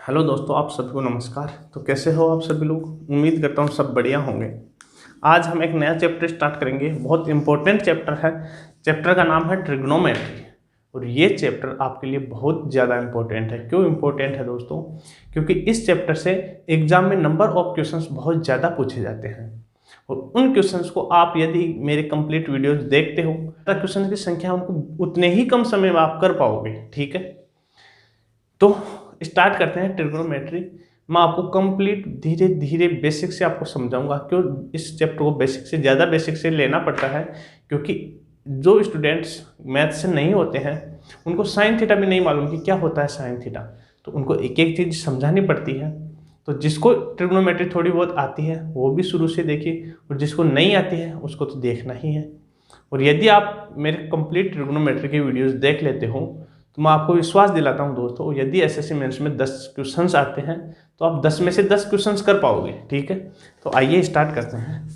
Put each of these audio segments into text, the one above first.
Hello दोस्तों, आप सभी को नमस्कार। तो कैसे हो आप सभी लोग? उम्मीद करता हूँ सब बढ़िया होंगे। आज हम एक नया चैप्टर स्टार्ट करेंगे। बहुत इंपॉर्टेंट चैप्टर है। चैप्टर का नाम है ट्रिग्नोमेट्री। और ये चैप्टर आपके लिए बहुत ज़्यादा इंपॉर्टेंट है। क्यों इंपॉर्टेंट है दोस्तों? क्योंकि इस चैप्टर से एग्जाम में नंबर ऑफ क्वेश्चंस बहुत ज़्यादा पूछे जाते हैं। और उन क्वेश्चंस को आप यदि मेरे कंप्लीट वीडियोस देखते हो तो क्वेश्चन की संख्या उनको उतने ही कम समय में आप कर पाओगे। ठीक है, तो स्टार्ट करते हैं ट्रिग्नोमेट्री। मैं आपको कंप्लीट धीरे धीरे बेसिक से आपको समझाऊंगा। क्यों इस चैप्टर को बेसिक से ज़्यादा बेसिक से लेना पड़ता है? क्योंकि जो स्टूडेंट्स मैथ से नहीं होते हैं उनको साइन थीटा भी नहीं मालूम कि क्या होता है साइन थीटा, तो उनको एक एक चीज़ समझानी पड़ती है। तो जिसको ट्रिग्नोमेट्री थोड़ी बहुत आती है वो भी शुरू से देखिए, और जिसको नहीं आती है उसको तो देखना ही है। और यदि आप मेरे कंप्लीट ट्रिग्नोमेट्री की वीडियोस देख लेते हो तो मैं आपको विश्वास दिलाता हूं दोस्तों, यदि एसएससी मेंस में 10 क्वेश्चंस आते हैं तो आप 10 में से 10 क्वेश्चंस कर पाओगे। ठीक है, तो आइए स्टार्ट करते हैं।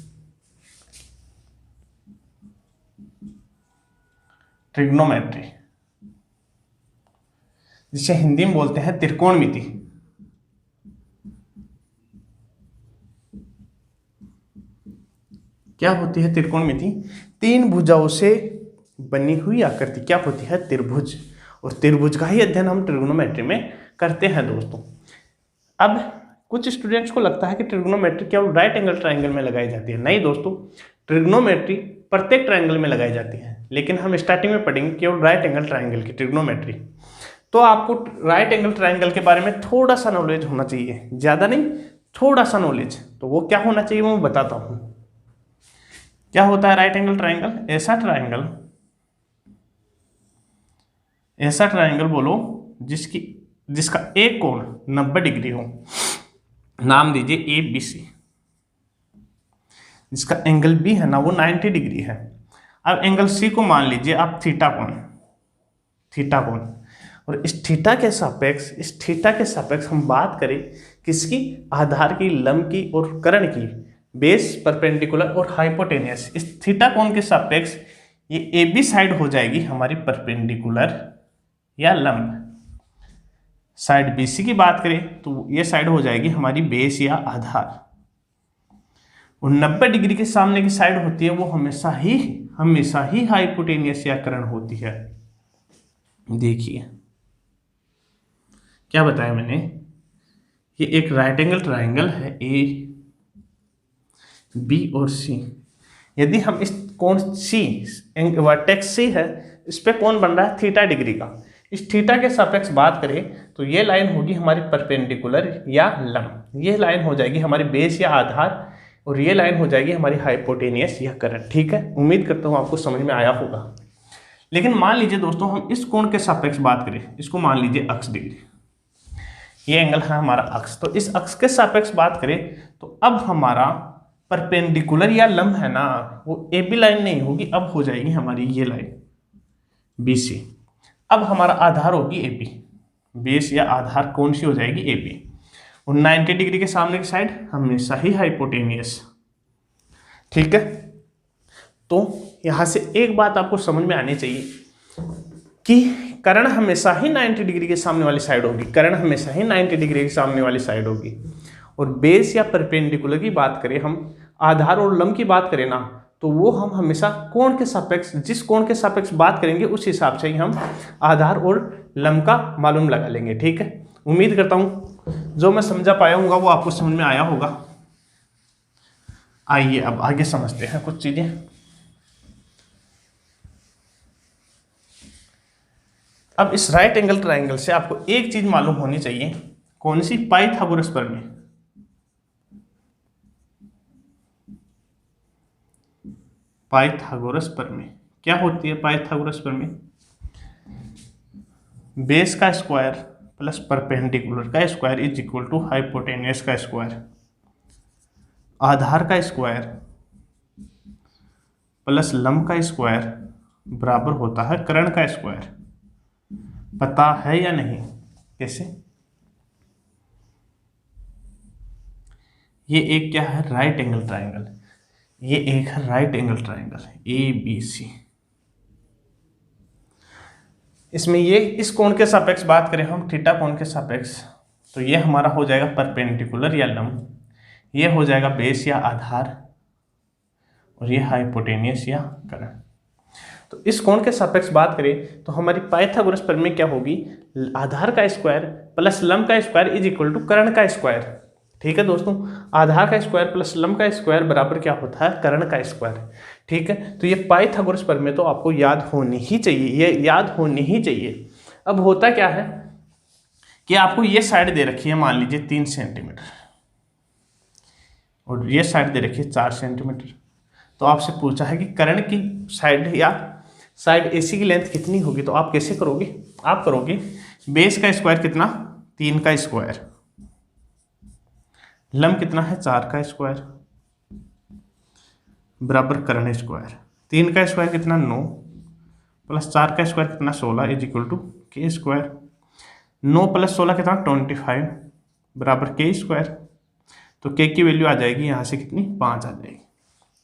ट्रिग्नोमेट्री, जिसे हिंदी में बोलते हैं त्रिकोणमिति। क्या होती है त्रिकोणमिति? तीन भुजाओं से बनी हुई आकृति क्या होती है? त्रिभुज। और त्रिभुज का ही अध्ययन हम ट्रिग्नोमेट्री में करते हैं दोस्तों। अब कुछ स्टूडेंट्स को लगता है कि ट्रिग्नोमेट्री केवल राइट एंगल ट्राइंगल में लगाई जाती है। नहीं दोस्तों, ट्रिग्नोमेट्री प्रत्येक ट्राइंगल में लगाई जाती है, लेकिन हम स्टार्टिंग में पढ़ेंगे केवल राइट एंगल ट्राइंगल की ट्रिग्नोमेट्री। तो आपको राइट एंगल ट्राइंगल के बारे में थोड़ा सा नॉलेज होना चाहिए, ज़्यादा नहीं, थोड़ा सा नॉलेज। तो वो क्या होना चाहिए वो मैं बताता हूँ। क्या होता है राइट एंगल ट्राइंगल? ऐसा ट्राइंगल बोलो जिसका एक कोण 90 डिग्री हो। नाम दीजिए ए बी सी। जिसका एंगल बी है ना वो 90 डिग्री है। अब एंगल सी को मान लीजिए आप थीटा कोण। और इस थीटा के सापेक्ष हम बात करें किसकी? आधार की, लंब की और कर्ण की। बेस, परपेंडिकुलर और हाइपोटेनियस। इस थीटा कोण के सापेक्ष ये ए बी साइड हो जाएगी हमारी परपेंडिकुलर या लंब। साइड बीसी की बात करें तो ये साइड हो जाएगी हमारी बेस या आधार। और 90 डिग्री के सामने की साइड होती है वो हमेशा ही हाइपोटेनियस या कर्ण होती है। देखिए क्या बताया मैंने, ये एक राइट एंगल ट्राइंगल है ए बी और सी। यदि हम इस कोण सी, वर्टेक्स सी है, इस पे कोण बन रहा है थीटा डिग्री का। इस थीटा के सापेक्ष बात करें तो ये लाइन होगी हमारी परपेंडिकुलर या लंब। ये लाइन हो जाएगी हमारी बेस या आधार, और ये लाइन हो जाएगी हमारी हाइपोटेनियस या कर्ण। ठीक है, उम्मीद करता हूँ आपको समझ में आया होगा। लेकिन मान लीजिए दोस्तों हम इस कोण के सापेक्ष बात करें, इसको मान लीजिए अक्ष डिग्री। ये एंगल है हमारा अक्ष, तो इस अक्ष के सापेक्ष बात करें तो अब हमारा परपेंडिकुलर या लंब है ना वो ए बी लाइन नहीं होगी, अब हो जाएगी हमारी ये लाइन बी सी। अब हमारा आधार होगी ए बी, बेस या आधार कौन सी हो जाएगी? A B. और 90 डिग्री के सामने की साइड हमेशा ही हाइपोटेनियस। ठीक है, तो यहां से एक बात आपको समझ में आनी चाहिए कि कर्ण हमेशा ही 90 डिग्री के सामने वाली साइड होगी। और बेस या परपेंडिकुलर की बात करें, हम आधार और लंब की बात करें ना, तो वो हम हमेशा कोण के सापेक्ष, जिस कोण के सापेक्ष बात करेंगे उस हिसाब से ही हम आधार और लंब का मालूम लगा लेंगे। ठीक है, उम्मीद करता हूं जो मैं समझा पाया हूँ वो आपको समझ में आया होगा। आइए अब आगे समझते हैं कुछ चीजें। अब इस राइट एंगल ट्राइंगल से आपको एक चीज मालूम होनी चाहिए। कौन सी? पाइथागोरस प्रमेय। पाइथागोरस प्रमेय क्या होती है? पाइथागोरस प्रमेय बेस का स्क्वायर प्लस परपेंडिकुलर का square is equal to hypotenuse का स्क्वायर। आधार का स्क्वायर प्लस लंब का स्क्वायर बराबर होता है कर्ण का स्क्वायर। पता है या नहीं? कैसे? ये एक क्या है? Right angle triangle. ये एक है right angle triangle A B C. इसमें ये इस कोण के सापेक्ष बात करें हम, थीटा कोण के सापेक्ष, तो ये हमारा हो जाएगा परपेंडिकुलर या लंब, ये हो जाएगा बेस या आधार, और ये हाइपोटेनियस या कर्ण। तो इस कोण के सापेक्ष बात करें तो हमारी पाइथागोरस प्रमेय क्या होगी, आधार का स्क्वायर प्लस लंब का स्क्वायर इज इक्वल टू कर्ण का स्क्वायर। ठीक है दोस्तों, आधार का स्क्वायर प्लस लंब का स्क्वायर बराबर क्या होता है, कर्ण का स्क्वायर। ठीक है, तो ये पाइथागोरस प्रमेय तो आपको याद होनी ही चाहिए, ये याद होनी ही चाहिए। अब होता क्या है कि आपको ये साइड दे रखी है, मान लीजिए 3 सेंटीमीटर, और ये साइड दे रखी है 4 सेंटीमीटर। तो आपसे पूछा है कि कर्ण की साइड या साइड एसी की लेंथ कितनी होगी, तो आप कैसे करोगे, आप करोगे बेस का स्क्वायर कितना, 3 का स्क्वायर, लंब कितना है 4 का स्क्वायर, बराबर कर्ण स्क्वायर। 3 का स्क्वायर कितना 9, प्लस 4 का स्क्वायर कितना 16 इज इक्वल टू के स्क्वायर। 9 प्लस 16 कितना 25, बराबर के स्क्वायर। तो के की वैल्यू आ जाएगी यहाँ से कितनी, 5 आ जाएगी।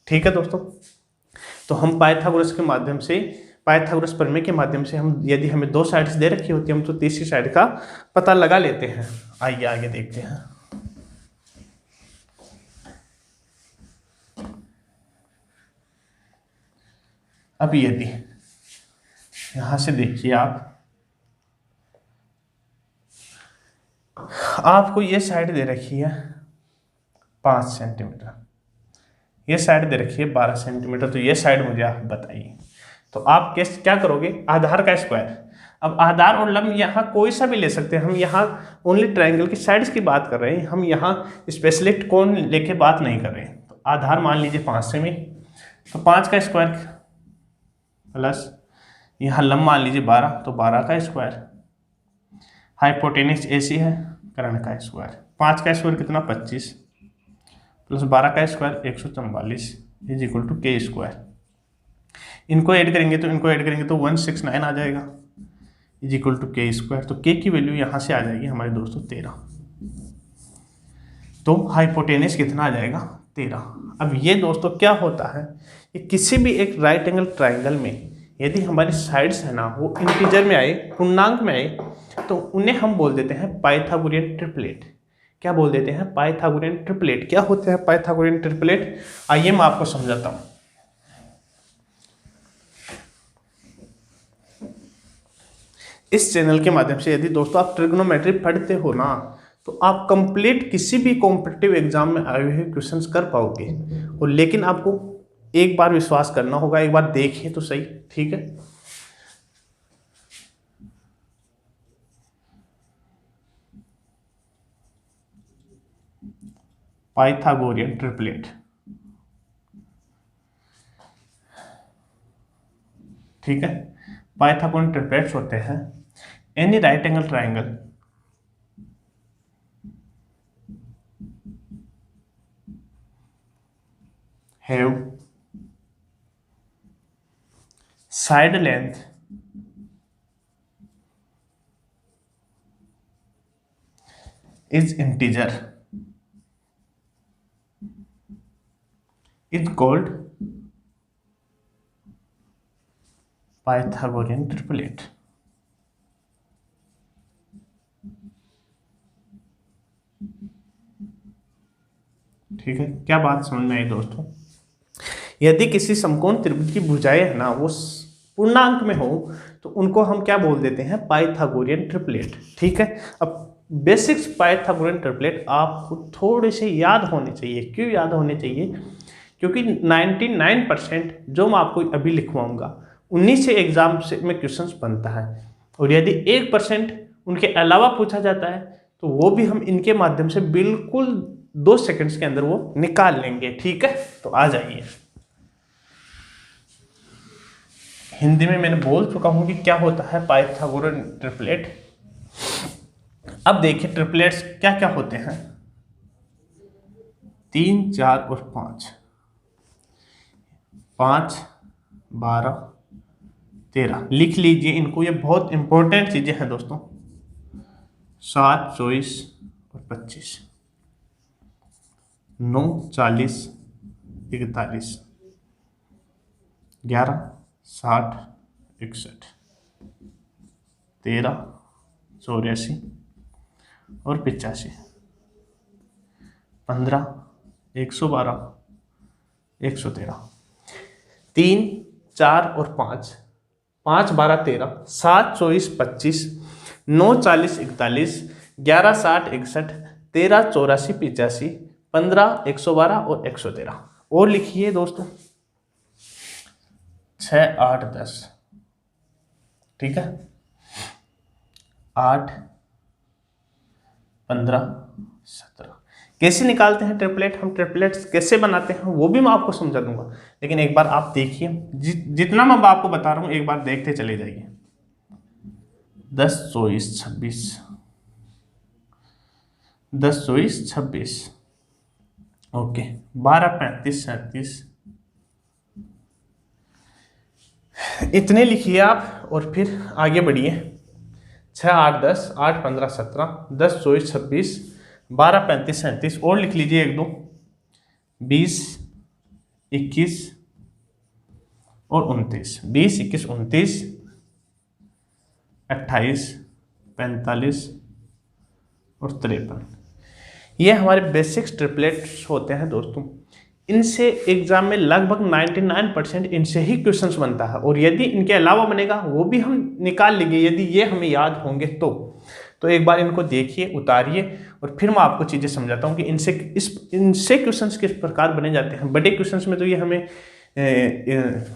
ठीक है दोस्तों, तो हम पाइथागोरस के माध्यम से, पाइथागोरस प्रमेय के माध्यम से हम, यदि हमें 2 साइड्स दे रखी होती है, हम तो तीसरी साइड का पता लगा लेते हैं। आइए आगे देखते हैं। अब यदि यहां से देखिए आपको ये साइड दे रखी है 5 सेंटीमीटर, ये साइड दे रखी है 12 सेंटीमीटर, तो ये साइड मुझे आप बताइए। तो आप क्या करोगे, आधार का स्क्वायर। अब आधार और लंब यहाँ कोई सा भी ले सकते हैं, हम यहाँ ओनली ट्रायंगल की साइड्स की बात कर रहे हैं, हम यहाँ स्पेशलिस्ट कोण लेके बात नहीं कर रहे हैं। तो आधार मान लीजिए 5 सेमी, तो 5 का स्क्वायर प्लस यहाँ लंब मान लीजिए 12, तो 12 का स्क्वायर, हाइपोटेनियस एसी है, कर्ण का स्क्वायर। 5 का स्क्वायर कितना 25, प्लस 12 का स्क्वायर 144 इज इक्वल टू के स्क्वायर। इनको ऐड करेंगे तो 169 आ जाएगा इज इक्वल टू के स्क्वायर। तो के की वैल्यू यहाँ से आ जाएगी हमारे दोस्तों 13। तो हाइपोटेनियस कितना आ जाएगा 13। अब ये दोस्तों क्या होता है, ये किसी भी एक राइट एंगल ट्राइंगल में यदि हमारी साइड्स है ना वो इंटीजर में आए, पूर्णांक में आए, तो उन्हें हम बोल देते हैं पाइथागोरियन ट्रिपलेट। क्या बोल देते हैं, पाइथागोरियन ट्रिपलेट। क्या होते हैं पाइथागोरियन ट्रिपलेट, आइए मैं आपको समझाता हूं। इस चैनल के माध्यम से यदि दोस्तों आप ट्रिग्नोमेट्री पढ़ते हो ना, तो आप कंप्लीट किसी भी कॉम्पिटिटिव एग्जाम में आए हुए क्वेश्चंस कर पाओगे। और लेकिन आपको एक बार विश्वास करना होगा, एक बार देखिए तो सही। ठीक है, पाइथागोरियन ट्रिपलेट। ठीक है, पाइथागोरियन ट्रिपलेट्स होते हैं any right angle triangle have side length is integer is called Pythagorean triplet। ठीक है, क्या बात समझ में आई दोस्तों। यदि किसी समकोण त्रिभुज की भुजाएं है ना वो पूर्णांक में हो, तो उनको हम क्या बोल देते हैं, पाइथागोरियन ट्रिपलेट। ठीक है, अब बेसिक्स पाइथागोरियन ट्रिपलेट आपको थोड़े से याद होने चाहिए। क्यों याद होने चाहिए, क्योंकि 99% जो मैं आपको अभी लिखवाऊंगा उन्हीं से एग्जाम से में क्वेश्चंस बनता है। और यदि 1% उनके अलावा पूछा जाता है तो वो भी हम इनके माध्यम से बिल्कुल 2 सेकंड्स के अंदर वो निकाल लेंगे। ठीक है, तो आ जाइए। हिंदी में मैंने बोल चुका हूं कि क्या होता है पाइथागोरियन ट्रिपलेट। अब देखिए ट्रिपलेट्स क्या क्या होते हैं, 3, 4 और 5, 5, 12, 13 लिख लीजिए इनको, ये बहुत इंपॉर्टेंट चीजें हैं दोस्तों। 7, 24 और 25, 9, 40, 41, 11, 60, 61, 13, 84 और 85, 15, 112, 113, 3, 4 और 5, 5, 12, 13, 7, 24, 25, 9, 40, 41, 11, 60, 61, 13, 84, 85, 15, 112 और 113। और लिखिए दोस्तों 6, 8, 10, ठीक है, 8, 15, 17। कैसे निकालते हैं ट्रिपलेट, हम ट्रिपलेट्स कैसे बनाते हैं वो भी मैं आपको समझा दूंगा, लेकिन एक बार आप देखिए, जितना मैं आपको बता रहा हूं एक बार देखते चले जाइए। 10, 24, 26, 10, 24, 26, ओके, 12, 35, 37, इतने लिखिए आप और फिर आगे बढ़िए। 6, 8, 10, 8, 15, 17, 10, 24, 26, 12, 35, 37 और लिख लीजिए 1, 2, 20, 21 और 29, 20, 21, 29, 28, 45 और 53। ये हमारे बेसिक्स ट्रिपलेट्स होते हैं दोस्तों। इनसे एग्जाम में लगभग 99% इनसे ही क्वेश्चंस बनता है, और यदि इनके अलावा बनेगा वो भी हम निकाल लेंगे यदि ये हमें याद होंगे तो एक बार इनको देखिए, उतारिए, और फिर मैं आपको चीज़ें समझाता हूँ कि इनसे क्वेश्चंस किस प्रकार बने जाते हैं। बड़े क्वेश्चंस में तो ये हमें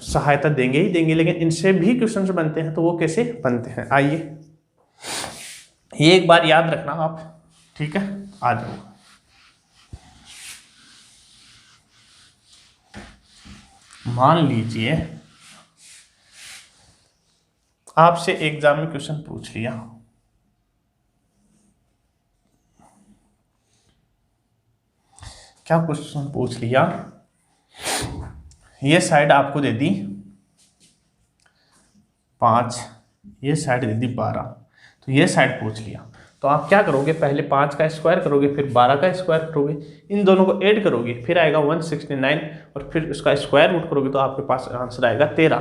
सहायता देंगे ही देंगे, लेकिन इनसे भी क्वेश्चंस बनते हैं तो वो कैसे बनते हैं आइए ये एक बार याद रखना आप, ठीक है। आ जाओ, मान लीजिए आपसे एग्जाम में क्वेश्चन पूछ लिया, क्या क्वेश्चन पूछ लिया, ये साइड आपको दे दी 5, ये साइड दे दी 12, तो ये साइड पूछ लिया, तो आप क्या करोगे, पहले 5 का स्क्वायर करोगे, फिर 12 का स्क्वायर करोगे, इन दोनों को ऐड करोगे, फिर आएगा 169 और फिर उसका स्क्वायर रूट करोगे तो आपके पास आंसर आएगा 13।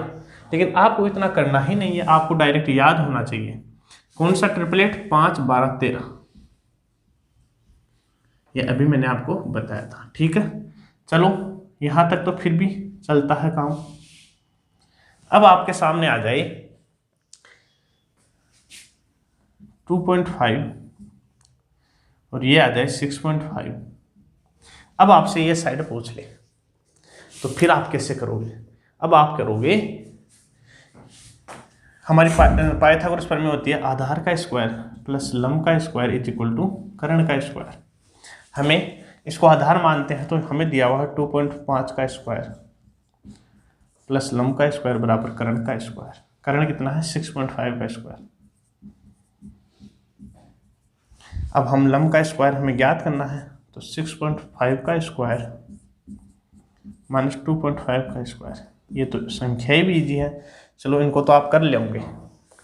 लेकिन आपको इतना करना ही नहीं है, आपको डायरेक्ट याद होना चाहिए। कौन सा ट्रिपलेट, 5, 12, 13, ये अभी मैंने आपको बताया था, ठीक है। चलो यहाँ तक तो फिर भी चलता है काम। अब आपके सामने आ जाए 2.5 और ये आ जाए 6.5। अब आपसे ये साइड पूछ ले तो फिर आप कैसे करोगे, अब आप करोगे, हमारी पाइथागोरस प्रमेय होती है आधार का स्क्वायर प्लस लंब का स्क्वायर इज इक्वल टू कर्ण का स्क्वायर। हमें इसको आधार मानते हैं तो हमें दिया हुआ है 2.5 का स्क्वायर प्लस लंब का स्क्वायर बराबर कर्ण का स्क्वायर। कर्ण कितना है, 6.5 का स्क्वायर। अब हम लंब का स्क्वायर हमें ज्ञात करना है, तो 6.5 का स्क्वायर माइनस 2.5 का स्क्वायर, ये तो संख्या ही भी ईजी है, चलो इनको तो आप कर लेंगे,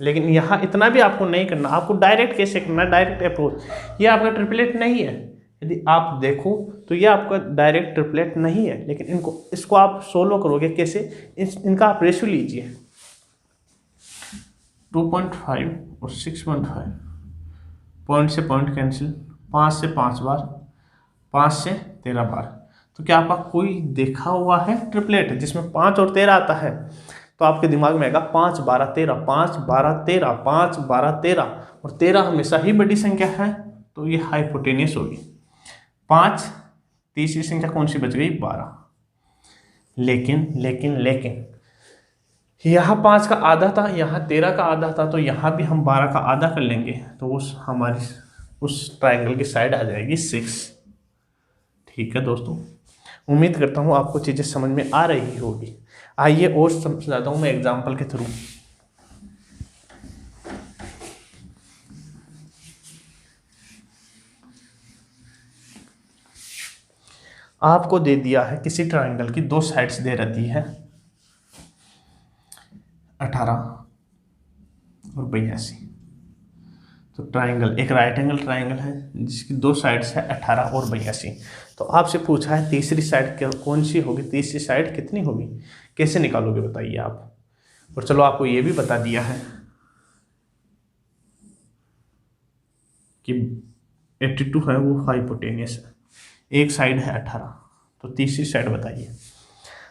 लेकिन यहाँ इतना भी आपको नहीं करना। आपको डायरेक्ट कैसे करना है, डायरेक्ट अप्रोच। ये आपका ट्रिपलेट नहीं है, यदि आप देखो तो ये आपका डायरेक्ट ट्रिपलेट नहीं है, लेकिन इसको आप सोल्व करोगे कैसे, इनका आप रेशियो लीजिए, 2.5 और 6.5, पॉइंट से पॉइंट कैंसिल, 5 से 5 बार, 5 से 13 बार। तो क्या आपका कोई देखा हुआ है ट्रिपलेट जिसमें 5 और 13 आता है, तो आपके दिमाग में आएगा 5, 12, 13, 5, 12, 13, 5, 12, 13, और 13 हमेशा ही बड़ी संख्या है तो ये हाइपोटेनियस होगी। 5, तीसरी संख्या कौन सी बच गई, 12। लेकिन यहाँ 5 का आधा था, यहाँ 13 का आधा था, तो यहाँ भी हम 12 का आधा कर लेंगे तो उस ट्रायंगल की साइड आ जाएगी 6। ठीक है दोस्तों, उम्मीद करता हूँ आपको चीज़ें समझ में आ रही होगी। आइए और समझाता हूँ मैं एग्जाम्पल के थ्रू। आपको दे दिया है किसी ट्रायंगल की दो साइड्स दे रही है 18 और 82। तो ट्रायंगल एक राइट एंगल ट्रायंगल है जिसकी दो साइड्स है 18 और 82। तो आपसे पूछा है तीसरी साइड कौन सी होगी, तीसरी साइड कितनी होगी, कैसे निकालोगे बताइए आप। और चलो आपको ये भी बता दिया है कि 82 है वो हाइपोटेनियस है, एक साइड है 18, तो तीसरी साइड बताइए।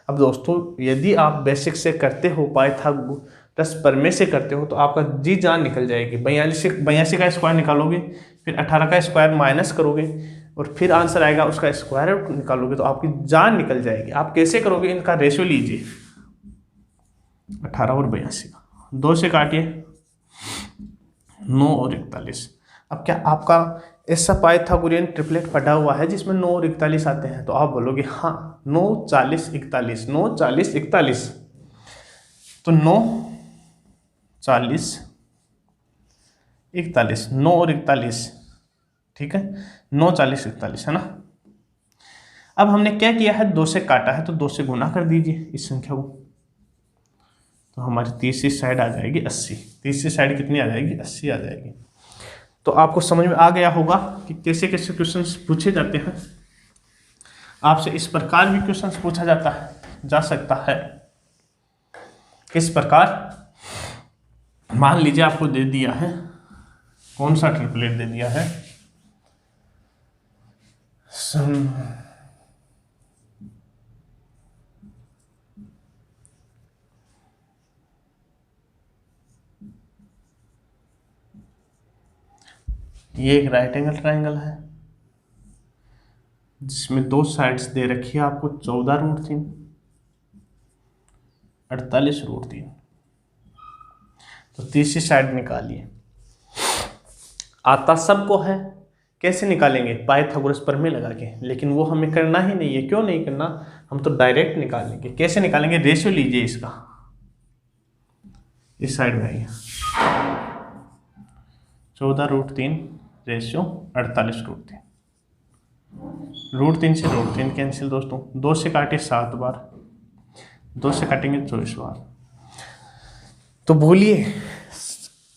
अब दोस्तों यदि आप बेसिक से करते हो, पाइथागोरस प्रमेय से करते हो, तो आपका जी जान निकल जाएगी। 82 का स्क्वायर निकालोगे, फिर 18 का स्क्वायर माइनस करोगे, और फिर आंसर आएगा उसका स्क्वायर रूट निकालोगे, तो आपकी जान निकल जाएगी। आप कैसे करोगे, इनका रेशियो लीजिए 18 और 82 का, 2 से काटिए, 9 और 41। अब क्या आपका ऐसा पाइथागोरियन ट्रिपलेट पढ़ा हुआ है जिसमें 9 और 41 आते हैं? तो आप बोलोगे हाँ, 9 40 41, 9 40 41, तो 9 40 41, 9 और 41, ठीक है, 9 40 41 है ना। अब हमने क्या किया है, 2 से काटा है, तो 2 से गुना कर दीजिए इस संख्या को, तो हमारी तीसरी साइड आ जाएगी 80। तीसरी साइड कितनी आ जाएगी, 80 आ जाएगी। तो आपको समझ में आ गया होगा कि कैसे कैसे क्वेश्चंस पूछे जाते हैं। आपसे इस प्रकार भी क्वेश्चंस पूछा जा सकता है। किस प्रकार, मान लीजिए आपको दे दिया है, कौन सा ट्रिपलेट दे दिया है, ये एक राइट एंगल ट्राइंगल है जिसमें 2 साइड्स दे रखी है आपको, 14√3, 48√3। तो तीसरी साइड निकालिए। आता सबको है, कैसे निकालेंगे, पाइथागोरस प्रमेय लगा के, लेकिन वो हमें करना ही नहीं है। क्यों नहीं करना, हम तो डायरेक्ट निकालेंगे। कैसे निकालेंगे, रेशियो लीजिए इसका, इस साइड में आइए, 14√3 रेशियो 48√3, √3 से √3 कैंसिल दोस्तों, 2 से काटे 7 बार, 2 से काटेंगे 24 बार। तो बोलिए,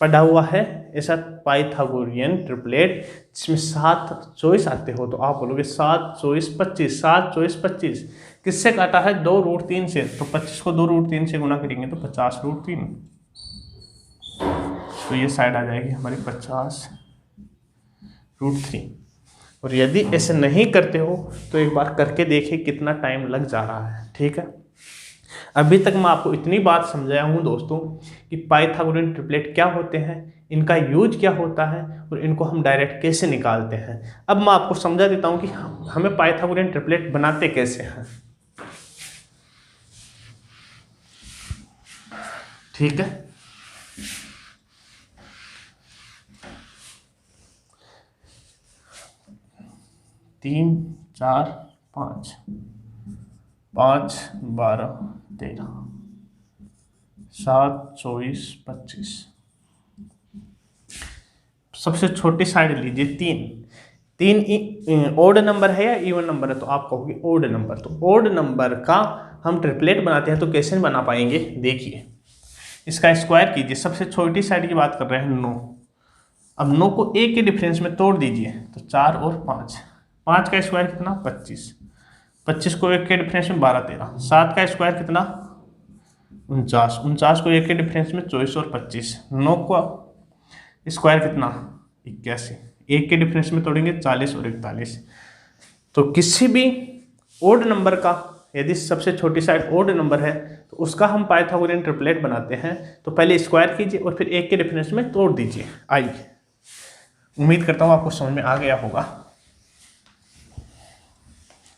पढ़ा हुआ है ऐसा पाइथागोरियन ट्रिपलेट जिसमें 7 चॉइस आते हो, तो आप बोलोगे 7 चॉइस 25, 7 चॉइस 25 किससे काटा है, 2√3 से, तो 25 को 2√3 से गुना करेंगे तो 50√3, तो ये साइड आ जाएगी हमारी 50√3। और यदि ऐसे नहीं करते हो तो एक बार करके देखिए कितना टाइम लग जा रहा है, ठीक है। अभी तक मैं आपको इतनी बात समझाया हूँ दोस्तों कि पाइथागोरियन ट्रिपलेट क्या होते हैं, इनका यूज क्या होता है, और इनको हम डायरेक्ट कैसे निकालते हैं। अब मैं आपको समझा देता हूँ कि हमें पाइथागोरियन ट्रिपलेट बनाते कैसे हैं, ठीक है। तीन 4 5, 5 12 13, 7 24 25। सबसे छोटी साइड लीजिए 3 ओड नंबर है या इवन नंबर है, तो आप कहोगे ओड नंबर। तो ओड नंबर का हम ट्रिपलेट बनाते हैं, तो कैसे बना पाएंगे, देखिए इसका स्क्वायर कीजिए। सबसे छोटी साइड की बात कर रहे हैं 9, अब 9 को 1 के डिफरेंस में तोड़ दीजिए, तो 4 और 5, 5 का स्क्वायर कितना 25, 25 को 1 के डिफरेंस में 12 13, 7 का स्क्वायर कितना 49, 49 को 1 के डिफरेंस में 24 और 25, 9 को स्क्वायर कितना 81, 1 के डिफरेंस में तोड़ेंगे 40 और 41। तो किसी भी ओड नंबर का यदि सबसे छोटी साइड ओड नंबर है तो उसका हम पाइथागोरियन ट्रिपलेट बनाते हैं। तो पहले स्क्वायर कीजिए और फिर 1 के डिफरेंस में तोड़ दीजिए। आइए, उम्मीद करता हूँ आपको समझ में आ गया होगा।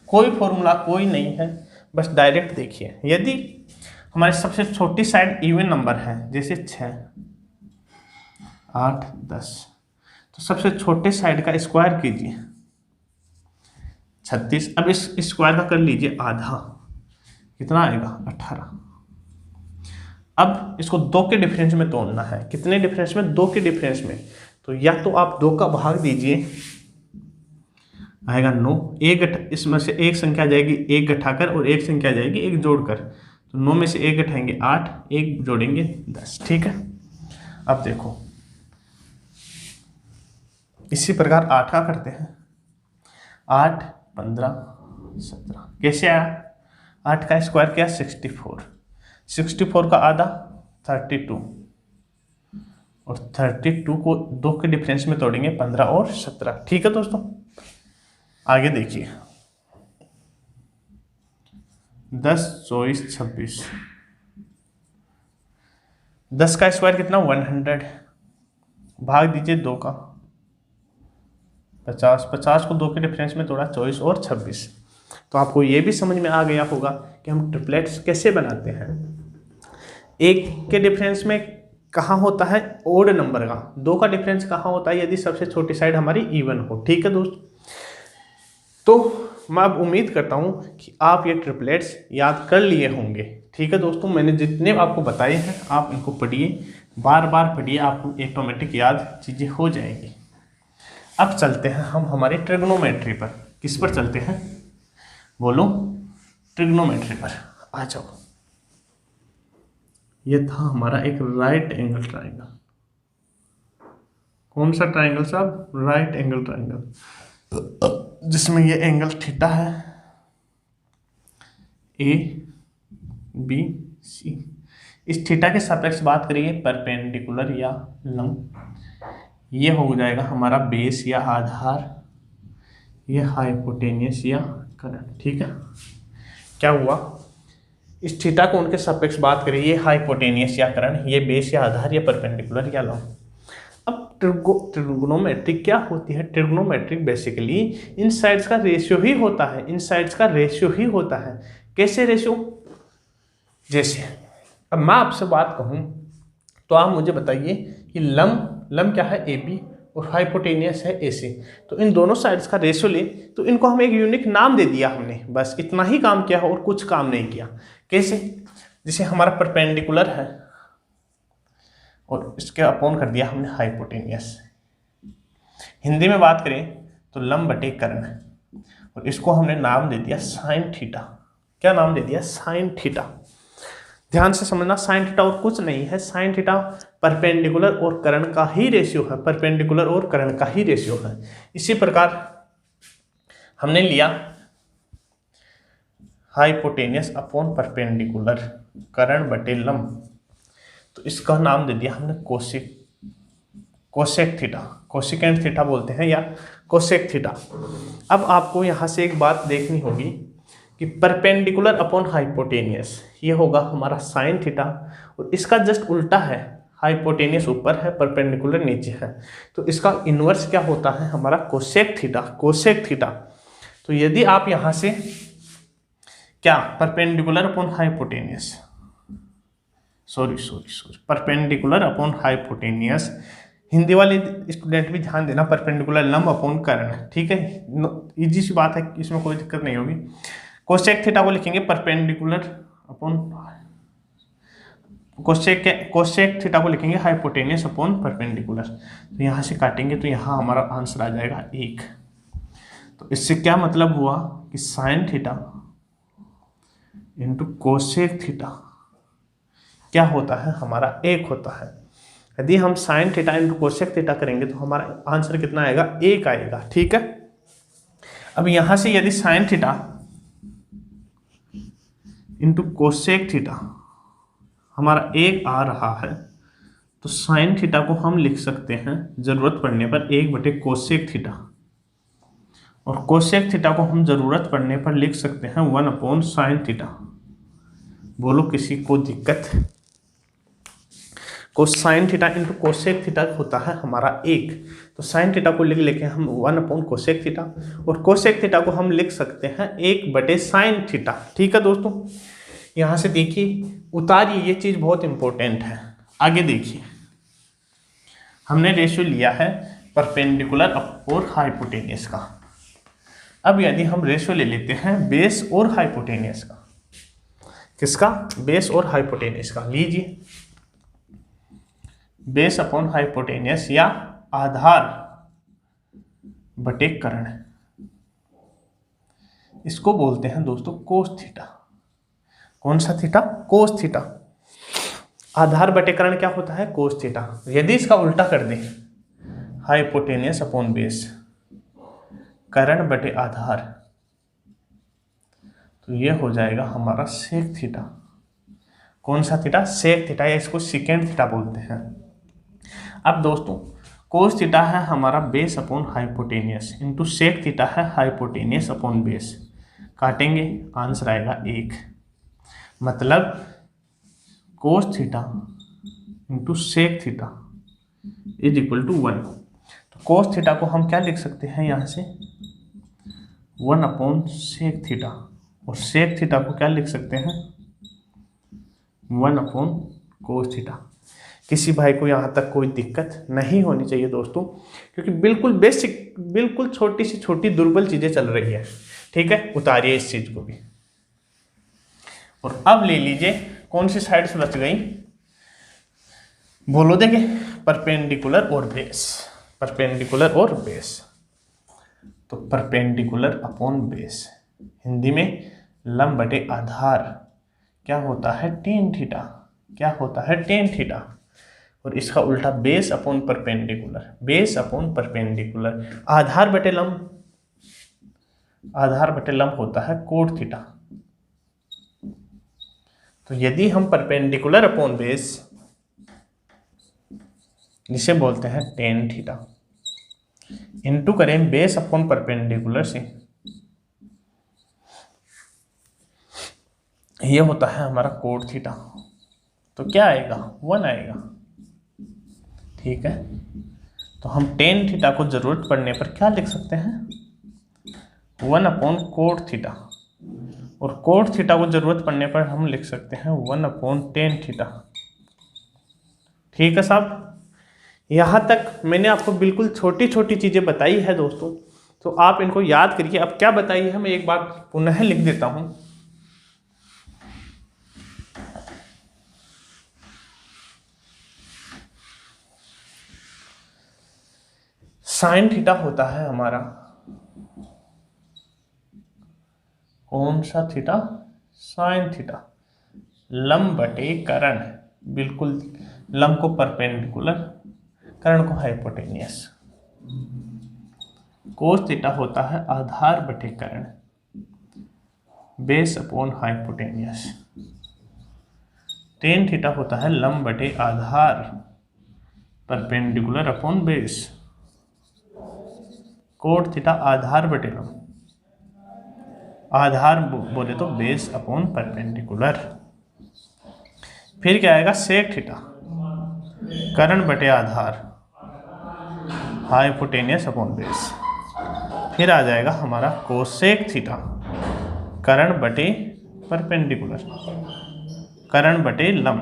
कोई फॉर्मूला कोई नहीं है, बस डायरेक्ट देखिए। यदि हमारी सबसे छोटी साइड इवन नंबर है, जैसे 6 8 10, तो सबसे छोटे साइड का स्क्वायर कीजिए 36। अब इस स्क्वायर का कर लीजिए आधा, कितना आएगा 18। अब इसको 2 के डिफरेंस में तोड़ना है। कितने डिफरेंस में, 2 के डिफरेंस में। तो या तो आप 2 का भाग दीजिए, आएगा 9, एक इसमें से एक संख्या आ जाएगी 1 घटाकर और एक संख्या आ जाएगी 1 जोड़कर। तो 9 में से 1 घटाएंगे 8, 1 जोड़ेंगे 10, ठीक है। अब देखो इसी प्रकार 8 का करते हैं, 8 15 17, कैसे आया, 8 का स्क्वायर क्या 64, 64 का आधा 32, और 32 को 2 के डिफरेंस में तोड़ेंगे 15 और 17। ठीक है दोस्तों, आगे देखिए 10, 24, 26। 10 का स्क्वायर कितना 100, भाग दीजिए 2 का 50, 50 को 2 के डिफरेंस में तोड़ा 24 और 26। तो आपको ये भी समझ में आ गया होगा कि हम ट्रिपलेट्स कैसे बनाते हैं। 1 के डिफरेंस में कहाँ होता है ओड नंबर का, 2 का डिफरेंस कहाँ होता है यदि सबसे छोटी साइड हमारी इवन हो। ठीक है दोस्त, तो मैं अब उम्मीद करता हूँ कि आप ये ट्रिपलेट्स याद कर लिए होंगे। ठीक है दोस्तों, मैंने जितने आपको बताए हैं आप इनको पढ़िए, बार बार पढ़िए, आपको ऑटोमेटिक याद चीज़ें हो जाएंगी। अब चलते हैं हम हमारे ट्रिग्नोमेट्री पर। किस पर चलते हैं बोलो, ट्रिग्नोमेट्री पर आ जाओ। ये था हमारा एक राइट एंगल ट्राइंगल। कौन सा ट्राइंगल साहब, राइट एंगल ट्राइंगल, जिसमें ये एंगल थीटा है, ABC। इस थीटा के सापेक्ष बात करिए परपेंडिकुलर या लंब, ये हो जाएगा हमारा बेस या आधार, ये हाइपोटेनियस या करंट। ठीक है, क्या हुआ, इस थीटा को उनके सापेक्ष बात करिए, ये हाइपोटेनियस या करंट, ये बेस या आधार, या परपेंडिकुलर या लंब। अब ट्रिग्नोमेट्रिक क्या होती है, ट्रिग्नोमेट्रिक बेसिकली इन साइड्स का रेशियो ही होता है, इन साइड्स का रेशियो ही होता है। कैसे रेशियो, जैसे अब मैं आपसे बात कहूँ तो आप मुझे बताइए कि लंब क्या है AB और हाइपोटेनियस है AC, तो इन दोनों साइड्स का रेशियो ले तो इनको हम एक यूनिक नाम दे दिया हमने, बस इतना ही काम किया और कुछ काम नहीं किया। कैसे, जैसे हमारा परपेंडिकुलर है और इसके अपॉन कर दिया हमने हाइपोटेनियस। हिंदी में बात करें तो लंब बटे कर्ण, और इसको हमने नाम दे दिया साइन थीटा। क्या नाम दे दिया, साइन थीटा। ध्यान से समझना, साइन थीटा और कुछ नहीं है, साइन थीटा परपेंडिकुलर और कर्ण का ही रेशियो है, परपेंडिकुलर और कर्ण का ही रेशियो है। इसी प्रकार हमने लिया हाइपोटेनियस अपॉन परपेंडिकुलर, कर्ण बटे लंब, तो इसका नाम दे दिया हमने कोसेक थीटा, कोसेकेंट थीटा बोलते हैं या कोसेक थीटा। अब आपको यहाँ से एक बात देखनी होगी कि परपेंडिकुलर अपॉन हाइपोटेनियस ये होगा हमारा साइन थीटा, और इसका जस्ट उल्टा है, हाइपोटेनियस ऊपर है परपेंडिकुलर नीचे है, तो इसका इन्वर्स क्या होता है हमारा कोसेक थीटा, कोसेक थीटा। तो यदि आप यहाँ से क्या perpendicular upon hypotenuse, sorry perpendicular upon hypotenuse, Hindi वाले स्टूडेंट भी ध्यान देना, परपेंडिकुलर लंब अपॉन कर्ण। ठीक है, इजी सी बात है, इसमें कोई दिक्कत नहीं होगी। कोसेक थीटा को लिखेंगे परपेंडिकुलर अपॉन कोसेक थीटा को लिखेंगे हाइपोटेनियस अपॉन परपेंडिकुलर। तो यहाँ से काटेंगे तो यहाँ हमारा आंसर आ जाएगा 1। तो इससे क्या मतलब हुआ कि sign theta into cosec theta क्या होता है हमारा 1 होता है। यदि हम sign theta into cosec theta करेंगे तो हमारा आंसर कितना आएगा, 1 आएगा। ठीक है, अब यहाँ से यदि sign theta into cosec theta हमारा 1 आ रहा है, तो साइन थीटा को हम लिख सकते हैं जरूरत पड़ने पर 1 बटे कोसेक थीटा, और कोसेक थीटा को हम जरूरत पड़ने पर लिख सकते हैं 1 अपॉन साइन थीटा। बोलो किसी को दिक्कत, cosine theta into cosec theta होता है हमारा 1, तो साइन थीटा को लिख लेके हम 1 अपॉन कोसेक थीटा, और कोसेक थीटा को हम लिख सकते हैं 1 बटे साइन थीटा। ठीक है दोस्तों, यहाँ से देखिए उतारिए, ये चीज़ बहुत इंपॉर्टेंट है। आगे देखिए, हमने रेशियो लिया है परपेंडिकुलर और हाइपोटेनियस का। अब यदि हम रेशियो ले लेते हैं बेस और हाइपोटेनियस का, किसका, बेस और हाइपोटेनियस का, लीजिए बेस अपॉन हाइपोटेनियस या आधार बटे कर्ण, इसको बोलते हैं दोस्तों कोस थीटा। कौन सा थीटा, कोस थीटा। आधार बटे कर्ण क्या होता है, कोस थीटा। यदि इसका उल्टा कर दें, हाइपोटेनियस अपॉन बेस, कर्ण बटे आधार, तो ये हो जाएगा हमारा सेक थीटा। कौन सा थीटा, सेक थीटा, या इसको सेकेंड थीटा बोलते हैं। अब दोस्तों कोस थीटा है हमारा base upon hypotenuse into sec theta है हाइपोटेनियस अपॉन बेस। काटेंगे, आंसर आएगा 1। मतलब cos theta into sec theta is equal to 1। तो कोस थीटा को हम क्या लिख सकते हैं यहाँ से 1 अपॉन सेक थीटा, और सेक थीटा को क्या लिख सकते हैं 1 अपॉन कोस थीटा। किसी भाई को यहाँ तक कोई दिक्कत नहीं होनी चाहिए दोस्तों, क्योंकि बिल्कुल बेसिक, बिल्कुल छोटी सी छोटी दुर्बल चीज़ें चल रही है। ठीक है, उतारिए इस चीज़ को भी। और अब ले लीजिए कौन सी साइड से बच गई, बोलो देखिए, परपेंडिकुलर और बेस। परपेंडिकुलर और बेस, तो परपेंडिकुलर अपॉन बेस, हिंदी में लंब बटे आधार, क्या होता है टेन थीटा। क्या होता है टेन थीटा। और इसका उल्टा base upon perpendicular, base upon perpendicular, आधार बटे लंब, आधार बटे लंब होता है कोट थीटा। तो यदि हम परपेंडिकुलर अपॉन बेस, जिसे बोलते हैं टेन थीटा, इनटू करें बेस अपॉन परपेंडिकुलर से, ये होता है हमारा कोट थीटा। तो क्या आएगा 1 आएगा। ठीक है, तो हम टेन थीटा को जरूरत पड़ने पर क्या लिख सकते हैं 1 अपॉन कोट थीटा, और कोट थीटा को जरूरत पड़ने पर हम लिख सकते हैं 1 अपॉन टेन थीटा। ठीक है साहब, यहाँ तक मैंने आपको बिल्कुल छोटी छोटी चीज़ें बताई है दोस्तों, तो आप इनको याद करिए। अब क्या बताई है मैं एक बार पुनः लिख देता हूँ। साइन थीटा होता है हमारा कौन सा थीटा, साइन थीटा, लंब बटे कर्ण, बिल्कुल लंब को परपेंडिकुलर, कर्ण को हाइपोटेनियस। कोस थीटा होता है आधार बटे कर्ण, base upon hypotenuse. Tan theta होता है लंब बटे आधार, perpendicular upon base. Cot theta आधार बटे लंब, आधार बोले तो बेस अपॉन परपेंडिकुलर। फिर क्या आएगा सेक थीटा, कर्ण बटे आधार, हाइपोटेनियस अपॉन बेस। फिर आ जाएगा हमारा कोसेक थीटा, कर्ण बटे परपेंडिकुलर, कर्ण बटे लंब,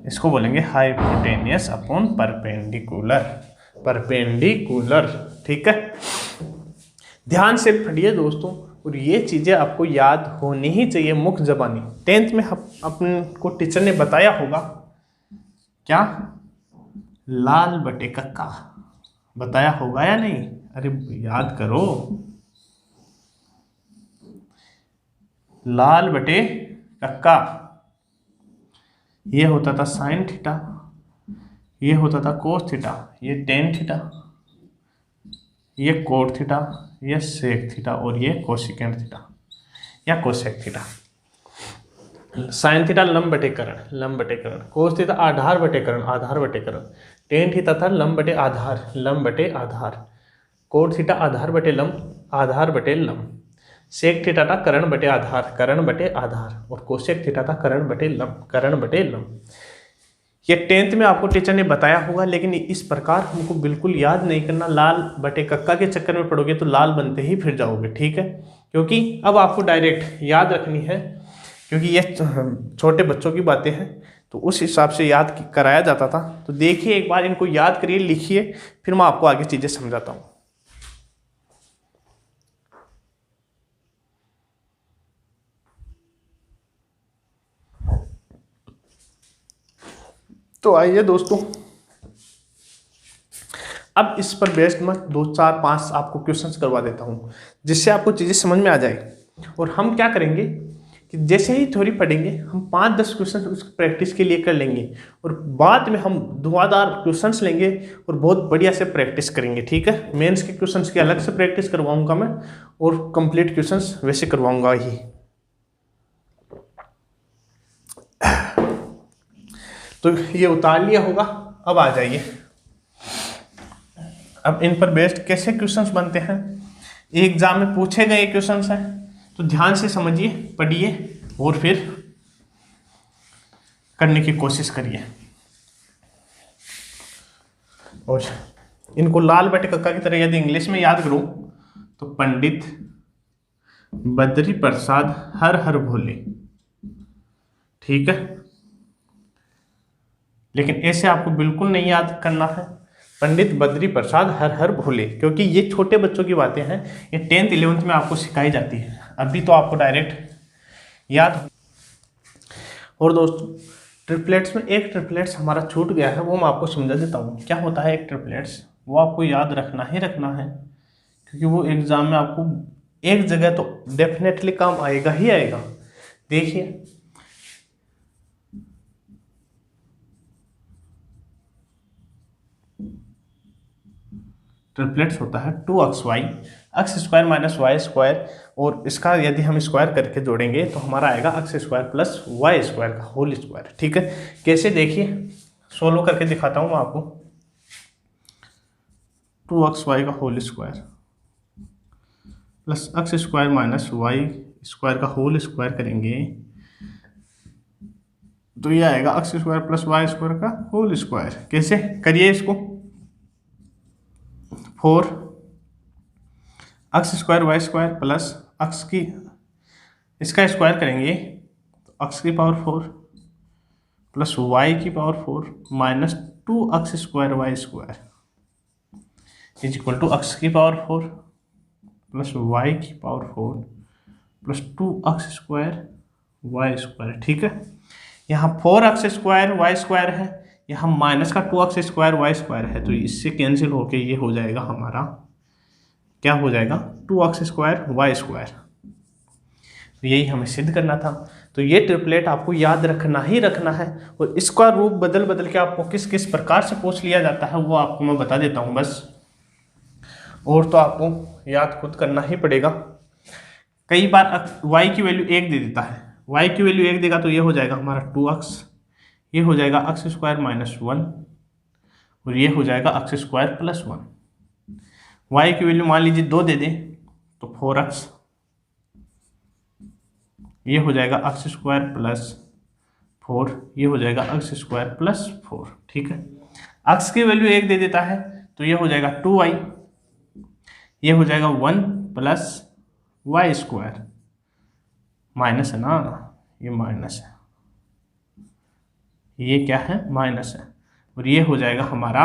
इसको बोलेंगे हाइपोटेनियस अपॉन परपेंडिकुलर, परपेंडिकुलर। ठीक है, ध्यान से पढ़िए दोस्तों, और ये चीज़ें आपको याद होनी ही चाहिए मुख्य ज़बानी। 10th में अपन को टीचर ने बताया होगा क्या, लाल बटे कक्का, बताया होगा या नहीं, अरे याद करो, लाल बटे कक्का, ये होता था साइन थीटा, ये होता था कोस थीटा, ये टेन थीटा, ये कोट थीटा, ये सेक थीटा, और ये कोसिकेंट थीटा या कोसेक थीटा। साइन थीटा लंब बटे कर्ण, लंब बटे कर्ण, कोस थीटा आधार बटे कर्ण, आधार बटे कर्ण, टेन थीटा था लंब बटे आधार, लंब बटे आधार, कोट थीटा आधार बटे लंब, आधार बटे लंब, सेक थीटा था कर्ण बटे आधार, कर्ण बटे आधार, और कोसेक थीटा था कर्ण बटे लंब, कर्ण बटे लंब। ये 10th में आपको टीचर ने बताया होगा, लेकिन इस प्रकार हमको बिल्कुल याद नहीं करना, लाल बटे कक्का के चक्कर में पड़ोगे तो लाल बनते ही फिर जाओगे। ठीक है, क्योंकि अब आपको डायरेक्ट याद रखनी है, क्योंकि ये छोटे बच्चों की बातें हैं, तो उस हिसाब से याद कराया जाता था। तो देखिए एक बार इनको याद करिए, लिखिए, फिर मैं आपको आगे चीज़ें समझाता हूँ। तो आइए दोस्तों, अब इस पर बेस्ड मैं 2, 4, 5 आपको क्वेश्चंस करवा देता हूँ, जिससे आपको चीज़ें समझ में आ जाए। और हम क्या करेंगे कि जैसे ही थ्योरी पढ़ेंगे हम 5-10 क्वेश्चन उस प्रैक्टिस के लिए कर लेंगे, और बाद में हम धुआंधार क्वेश्चंस लेंगे और बहुत बढ़िया से प्रैक्टिस करेंगे। ठीक है, मेंस के क्वेश्चंस की अलग से प्रैक्टिस करवाऊंगा मैं, और कंप्लीट क्वेश्चंस वैसे करवाऊंगा ही। तो ये उतार लिया होगा। अब आ जाइए, अब इन पर बेस्ड कैसे क्वेश्चंस बनते हैं, एग्जाम में पूछे गए क्वेश्चंस हैं, तो ध्यान से समझिए, पढ़िए और फिर करने की कोशिश करिए। और इनको लाल बटे कक्का की तरह यदि इंग्लिश में याद करूं तो पंडित बद्री प्रसाद हर हर भोले, ठीक है। लेकिन ऐसे आपको बिल्कुल नहीं याद करना है, पंडित बद्री प्रसाद हर हर भोले, क्योंकि ये छोटे बच्चों की बातें हैं, ये 10th 11th में आपको सिखाई जाती है, अभी तो आपको डायरेक्ट याद। और दोस्तों ट्रिपलेट्स में एक ट्रिपलेट्स हमारा छूट गया है, वो मैं आपको समझा देता हूँ क्या होता है एक ट्रिपलेट्स। वो आपको याद रखना ही रखना है, क्योंकि वो एग्जाम में आपको एक जगह तो डेफिनेटली काम आएगा ही आएगा। देखिए ट्रिपलेट्स होता है 2xy x square minus y square, और इसका यदि हम स्क्वायर करके जोड़ेंगे तो हमारा आएगा x square plus y square का होल स्क्वायर, ठीक है। कैसे, देखिए सोल्व करके दिखाता हूँ मैं आपको। 2xy का whole square plus x square minus y square का होल स्क्वायर करेंगे तो ये आएगा x square plus y square का होल स्क्वायर। कैसे करिए इसको, 4 x square y square plus x की इसका स्क्वायर करेंगे तो एक्स की पावर 4 प्लस वाई की power 4 minus 2x square y square is equal to x की पावर 4 प्लस वाई की power 4 plus 2x square y square, ठीक है। यहाँ 4x स्क्वायर वाई स्क्वायर है, यहाँ माइनस का 2x स्क्वायर वाई स्क्वायर है, तो इससे कैंसिल होके ये हो जाएगा हमारा, क्या हो जाएगा 2x स्क्वायर वाई स्क्वायर। तो यही हमें सिद्ध करना था। तो ये ट्रिपलेट आपको याद रखना ही रखना है, और इसका रूप बदल बदल के आपको किस किस प्रकार से पूछ लिया जाता है वो आपको मैं बता देता हूँ बस, और तो आपको याद खुद करना ही पड़ेगा। कई बार y की वैल्यू 1 दे देता है, y की वैल्यू 1 देगा तो ये हो जाएगा हमारा 2x, ये हो जाएगा एक्स स्क्वायर माइनस 1, और ये हो जाएगा एक्स स्क्वायर प्लस 1। y की वैल्यू मान लीजिए 2 दे दे तो 4x, ये हो जाएगा एक्स स्क्वायर प्लस 4, ये हो जाएगा एक्स स्क्वायर प्लस 4, ठीक है। x की वैल्यू 1 दे देता है तो ये हो जाएगा 2y, ये हो जाएगा 1 प्लस वाई स्क्वायर, माइनस है ना, ये माइनस है, ये क्या है माइनस है, और ये हो जाएगा हमारा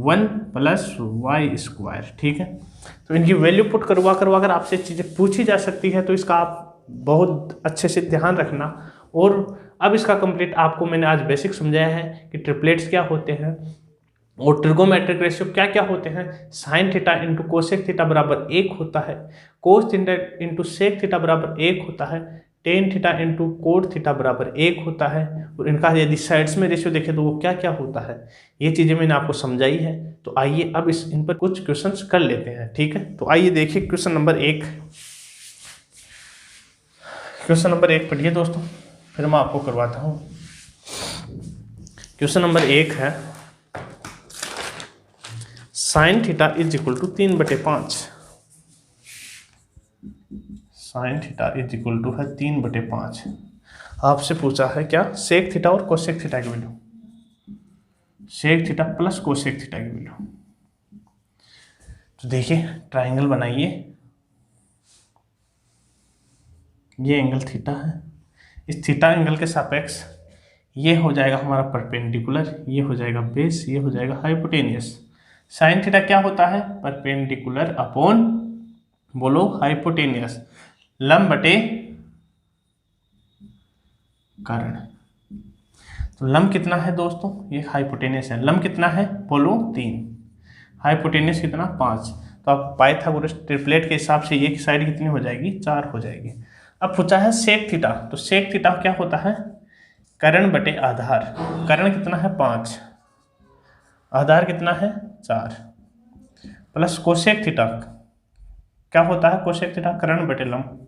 1 प्लस वाई स्क्वायर, ठीक है। तो इनकी वैल्यू पुट करवा कर आपसे चीज़ें पूछी जा सकती है, तो इसका आप बहुत अच्छे से ध्यान रखना। और अब इसका कंप्लीट आपको मैंने आज बेसिक समझाया है कि ट्रिपलेट्स क्या होते हैं और ट्रिगोमेट्रिक रेशियो क्या क्या होते हैं। Sine theta into cosec theta बराबर 1 होता है, cos theta into sec theta बराबर 1 होता है, tan theta into cot theta बराबर 1 होता है, और इनका यदि साइड्स में रेशियो देखें तो वो क्या क्या होता है, ये चीज़ें मैंने आपको समझाई है। तो आइए अब इन पर कुछ क्वेश्चंस कर लेते हैं, ठीक है। तो आइए देखिए क्वेश्चन नंबर 1, क्वेश्चन नंबर 1 पढ़िए दोस्तों, फिर मैं आपको करवाता हूँ। क्वेश्चन नंबर 1 है sine theta is equal to 3/5, sine theta is equal to है 3/5। आपसे पूछा है क्या, सेक थीटा और कोसेक थीटा की value, sec theta plus cosec theta की वैल्यू। तो देखिए ट्राइंगल बनाइए, ये एंगल थीटा है, इस थीटा एंगल के सापेक्ष ये हो जाएगा हमारा परपेंडिकुलर, ये हो जाएगा बेस, ये हो जाएगा हाइपोटेनियस। साइन थीटा क्या होता है, परपेंडिकुलर अपॉन बोलो हाइपोटेनियस, लंब बटे कर्ण। तो लंब कितना है दोस्तों, ये हाइपोटेनियस है, लंब कितना है बोलो 3, हाइपोटेनियस कितना 5। तो आप पाइथागोरस ट्रिपलेट के हिसाब से ये साइड कितनी हो जाएगी, 4 हो जाएगी। अब पूछा है सेक थीटा, तो सेक थीटा क्या होता है, कर्ण बटे आधार, कर्ण कितना है 5, आधार कितना है 4, प्लस कोसेक थीटा क्या होता है, कोसेक थीटा कर्ण बटे लंब,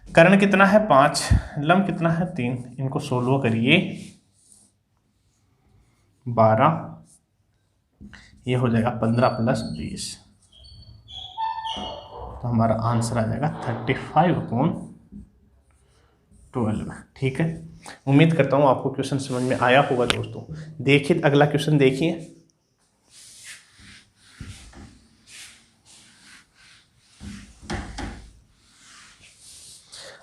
कर्ण कितना है 5, लंब कितना है 3, इनको सोल्व करिए 12, ये हो जाएगा 15 + 20, तो हमारा आंसर आ जाएगा 35/12। ठीक है, उम्मीद करता हूँ आपको क्वेश्चन समझ में आया होगा दोस्तों। देखिए अगला क्वेश्चन देखिए।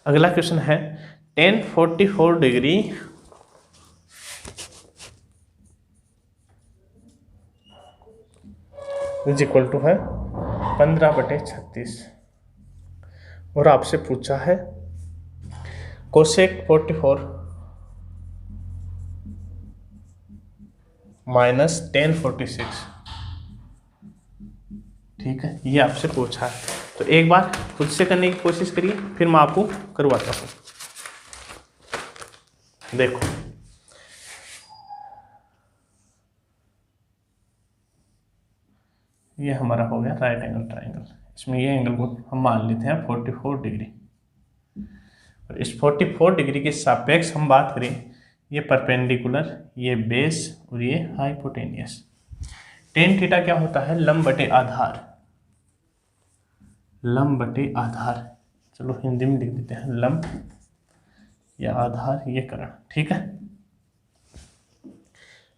अगला क्वेश्चन है tan 44 degree is equal to है 15/36, और आपसे पूछा है कोसेक 44 माइनस tan 46। ठीक है, ये आपसे पूछा है, तो एक बार खुद से करने की कोशिश करिए, फिर मैं आपको करवाता हूँ। देखो ये हमारा हो गया राइट एंगल ट्राइंगल। इसमें ये एंगल को हम मान लेते हैं 44 डिग्री, और इस 44 डिग्री के सापेक्ष हम बात करें, ये परपेंडिकुलर, ये बेस और ये हाइपोटेनियस। टेन थीटा क्या होता है? लंब बटे आधार। लंब बटे आधार, चलो हिंदी में लिख देते हैं, लंब या आधार, ये करण। ठीक है,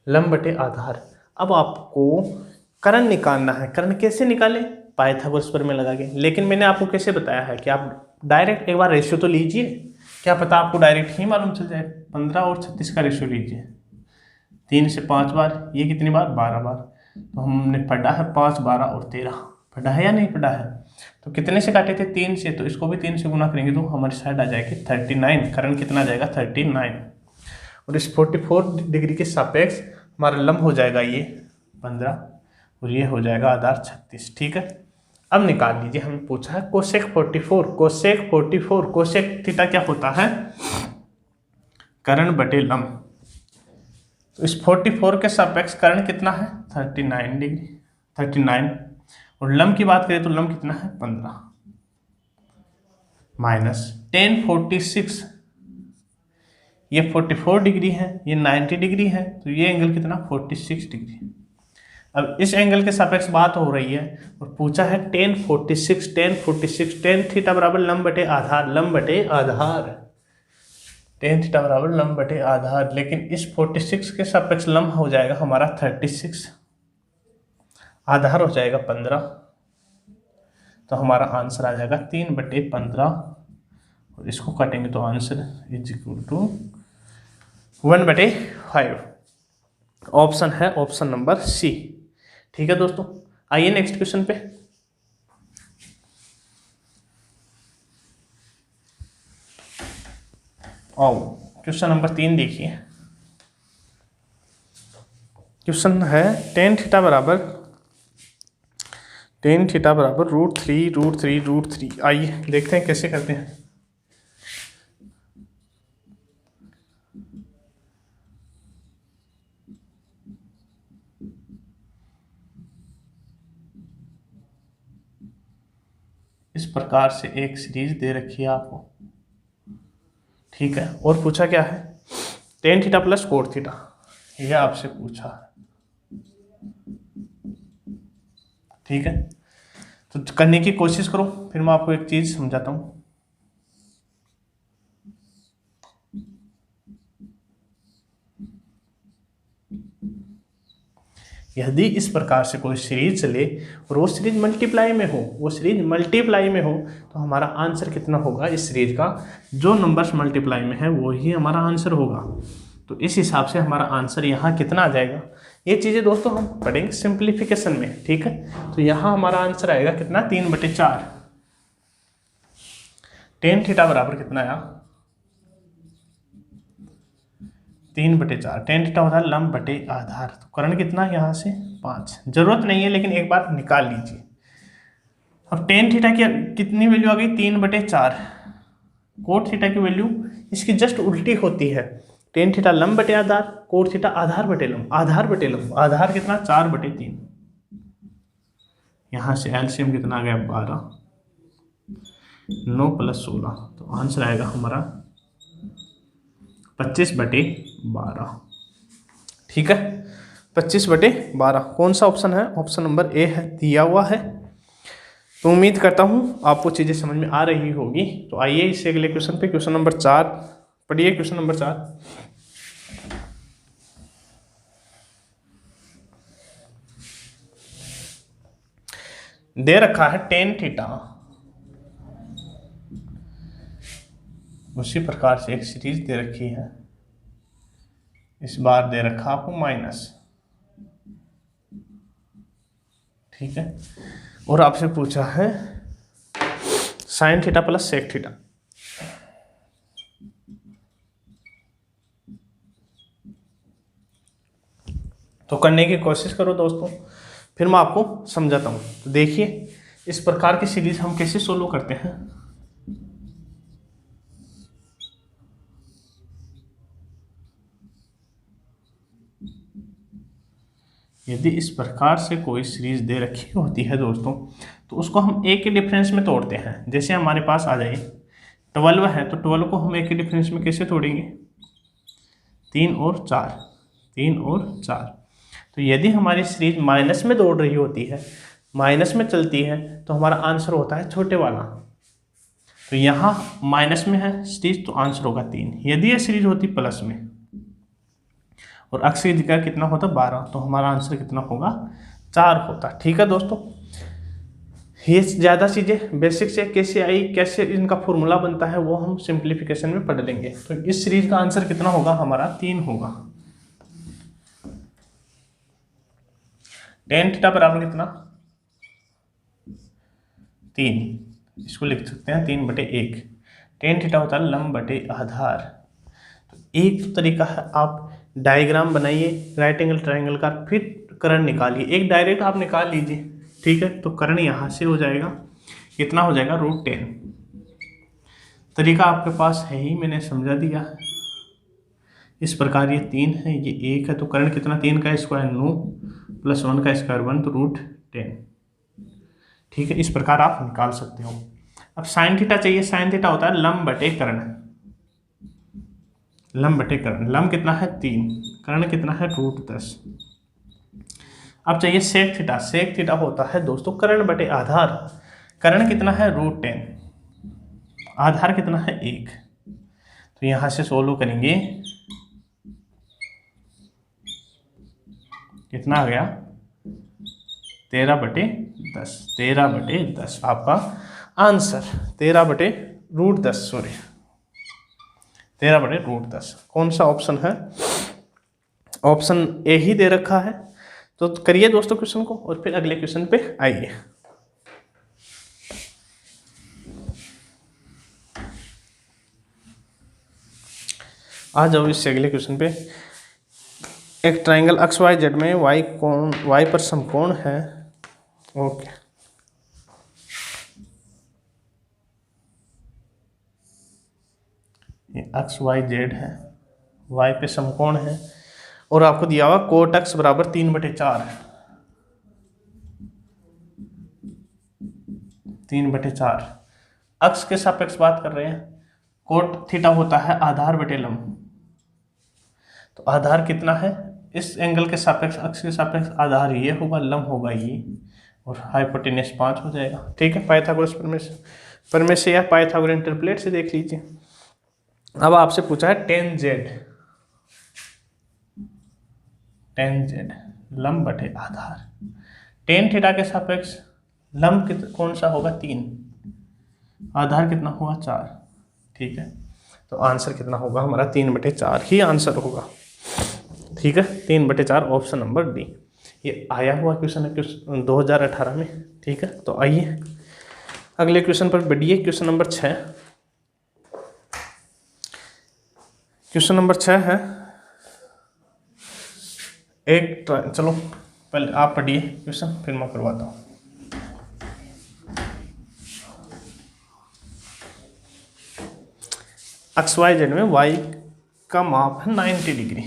लंब बटे आधार। अब आपको करण निकालना है। करण कैसे निकालें? पाइथागोरस प्रमेय लगा के। लेकिन मैंने आपको कैसे बताया है कि आप डायरेक्ट एक बार रेशियो तो लीजिए, क्या पता आपको डायरेक्ट ही मालूम चल जाए। 15 और 36 का रेशियो लीजिए, 3 से 5 बार, ये कितनी बार? 12 बार। तो हमने पढ़ा है 5, 12 और 13, पढ़ा है या नहीं पढ़ा है? तो कितने से काटे थे? 3 से, तो इसको भी 3 से गुना करेंगे तो हमारी साइड आ जाएगी 39। करण कितना जाएगा? 39। और इस 44 डिग्री के सापेक्ष हमारा लंब हो जाएगा ये 15, और ये हो जाएगा आधार 36। ठीक है, अब निकाल लीजिए। हमें पूछा है कोसेक 44। कोसेक 44, कोसेक थीटा क्या होता है? करण बटे लंब। तो इस 44 के सापेक्ष करण कितना है? 39 डिग्री, 39। और लंब की बात करें तो लंब कितना है? 15 माइनस tan 46, ये 44 डिग्री है, ये 90 डिग्री है, तो ये एंगल कितना? 46 डिग्री। अब इस एंगल के सापेक्ष बात हो रही है, और पूछा है tan 46, tan 46, tan थीटा बराबर लंब बटे आधार, लंब बटे आधार, tan थीटा बराबर लंब बटे आधार। लेकिन इस 46 के सापेक्ष लंब हो जाएगा हमारा 36, आधार हो जाएगा 15, तो हमारा आंसर आ जाएगा 3/15, और इसको काटेंगे तो answer is equal to 1/5। Option है ऑप्शन नंबर सी। ठीक है दोस्तों, आइए नेक्स्ट क्वेश्चन पे। आओ क्वेश्चन नंबर 3 देखिए। क्वेश्चन है tan थीटा बराबर √3। आइए देखते हैं कैसे करते हैं। इस प्रकार से एक सीरीज दे रखी है आपको। ठीक है, और पूछा क्या है? tan theta plus cot theta, यह आपसे पूछा है। ठीक है, तो करने की कोशिश करो, फिर मैं आपको एक चीज समझाता हूं। यदि इस प्रकार से कोई सीरीज चले और वो सीरीज मल्टीप्लाई में हो, तो हमारा आंसर कितना होगा? इस सीरीज का जो नंबर्स मल्टीप्लाई में है वो ही हमारा आंसर होगा। तो इस हिसाब से हमारा आंसर यहाँ कितना आ जाएगा? ये चीज़ें दोस्तों हम पढ़ेंगे सिंप्लीफिकेशन में। ठीक है, तो यहाँ हमारा आंसर आएगा कितना? 3/4। tan थीटा बराबर कितना आया? 3/4। tan थीटा होता है लंब बटे आधार, तो करण कितना यहाँ से? 5। जरूरत नहीं है, लेकिन एक बार निकाल लीजिए। अब tan थीटा की कितनी वैल्यू आ गई? 3/4। कोट थीटा की वैल्यू इसकी जस्ट उल्टी होती है। tan थीटा लंब बटे आधार, कोट थीटा आधार बटे लंब, आधार कितना? 4/3। यहाँ से एलसीएम कितना आ गया? 12, 9 + 16, तो आंसर आएगा हमारा 25/12। ठीक है, 25/12। कौन सा ऑप्शन है? ऑप्शन नंबर ए है, दिया हुआ है। तो उम्मीद करता हूँ आपको चीज़ें समझ में आ रही होगी। तो आइए इससे अगले क्वेश्चन पे, क्वेश्चन नंबर 4 पढ़िए। क्वेश्चन नंबर 4 दे रखा है tan थीटा, उसी प्रकार से एक सीरीज दे रखी है, इस बार दे रखा आपको माइनस, ठीक है। और आपसे पूछा है sin theta plus sec theta. तो करने की कोशिश करो दोस्तों, फिर मैं आपको समझाता हूँ। तो देखिए इस प्रकार की सीरीज हम कैसे सोल्व करते हैं। यदि इस प्रकार से कोई सीरीज दे रखी होती है दोस्तों, तो उसको हम एक के डिफरेंस में तोड़ते हैं। जैसे हमारे पास आ जाए 12 है, तो 12 को हम एक के डिफरेंस में कैसे तोड़ेंगे? 3 और 4, 3 और 4। तो यदि हमारी सीरीज माइनस में दौड़ रही होती है, माइनस में चलती है, तो हमारा आंसर होता है छोटे वाला। तो यहाँ माइनस में है सीरीज, तो आंसर होगा 3। यदि यह सीरीज होती प्लस में और अक्स की जगह कितना होता 12, तो हमारा आंसर कितना होगा? 4 होता। ठीक है दोस्तों, ये ज़्यादा चीज़ें बेसिक से कैसे आई, कैसे इनका फॉर्मूला बनता है, वो हम सिंप्लीफिकेशन में पढ़ लेंगे। तो इस सीरीज का आंसर कितना होगा? हमारा 3 होगा। tan थीटा बराबर कितना? 3। इसको लिख सकते हैं 3/1। tan थीटा होता है लंब बटे आधार। तो एक तो तरीका है, आप डायग्राम बनाइए राइट एंगल ट्रायंगल का, फिर कर्ण निकालिए। एक डायरेक्ट आप निकाल लीजिए, ठीक है। तो कर्ण यहाँ से हो जाएगा, कितना हो जाएगा? √10। तरीका आपके पास है ही, मैंने समझा दिया है। इस प्रकार ये 3 है, ये 1 है, तो कर्ण कितना? 3 का स्क्वायर 9 + 1 का स्क्वायर 1, तो √10, ठीक है। इस प्रकार आप निकाल सकते हो। अब sin थीटा चाहिए। sin थीटा होता है लंब बटे कर्ण, लंब बटे कर्ण। लंब कितना है? 3, कर्ण कितना है? √10। अब चाहिए sec थीटा। sec थीटा होता है दोस्तों कर्ण बटे आधार। कर्ण कितना है? √10, आधार कितना है? 1। तो यहां से सोल्व करेंगे, कितना आ गया? 13/10। 13/10 आपका आंसर, 13/√10, सॉरी 13/√10। कौन सा ऑप्शन है? ऑप्शन ए ही दे रखा है। तो करिए दोस्तों क्वेश्चन को, और फिर अगले क्वेश्चन पे आइए। आ जाओ इससे अगले क्वेश्चन पे। एक ट्रायंगल XYZ में y पर समकोण है। ओके, ये XYZ है, y पे समकोण है, और आपको दिया हुआ cot x बराबर 3/4 है। 3/4 अक्ष के सापेक्ष बात कर रहे हैं। कोट थीटा होता है आधार बटे लंब। तो आधार कितना है? इस एंगल के सापेक्ष, अक्ष के सापेक्ष आधार ये होगा, लंब होगा ये, और हाइपोटेनस 5 हो जाएगा। ठीक है, पाइथागोरस प्रमेय से या पाइथागोरस इंटरपोलेट से देख लीजिए। अब आपसे पूछा है tan z लंब बटे आधार। tan थीटा के सापेक्ष लंब कौन सा होगा? 3, आधार कितना हुआ? 4। ठीक है, तो आंसर कितना होगा हमारा? 3/4 ही आंसर होगा। ठीक है, 3/4 ऑप्शन नंबर डी। ये आया हुआ क्वेश्चन है 2018 में। ठीक है, तो आइए अगले क्वेश्चन पर बढ़िए। Question number 6। क्वेश्चन नंबर 6 है चलो पहले आप पढ़िए क्वेश्चन, फिर मैं करवाता हूँ। XYZ में y का माप है 90 डिग्री।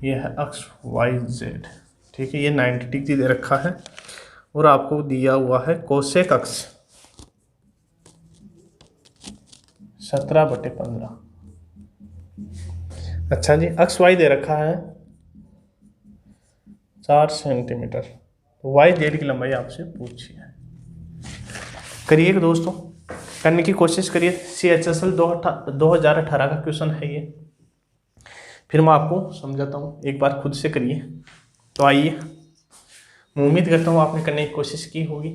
यह है XYZ। ठीक है, ये 90 डिग्री दे रखा है, और आपको दिया हुआ है कोसेक अक्ष 17/15। अच्छा जी, अक्स वाई दे रखा है 4 सेंटीमीटर, तो वाई जेड की लंबाई आपसे पूछी है। करिए दोस्तों, करने की कोशिश करिए। CHSL 2018 का क्वेश्चन है ये, फिर मैं आपको समझाता हूँ, एक बार खुद से करिए। तो आइए, मैं उम्मीद करता हूँ आपने करने की कोशिश की होगी।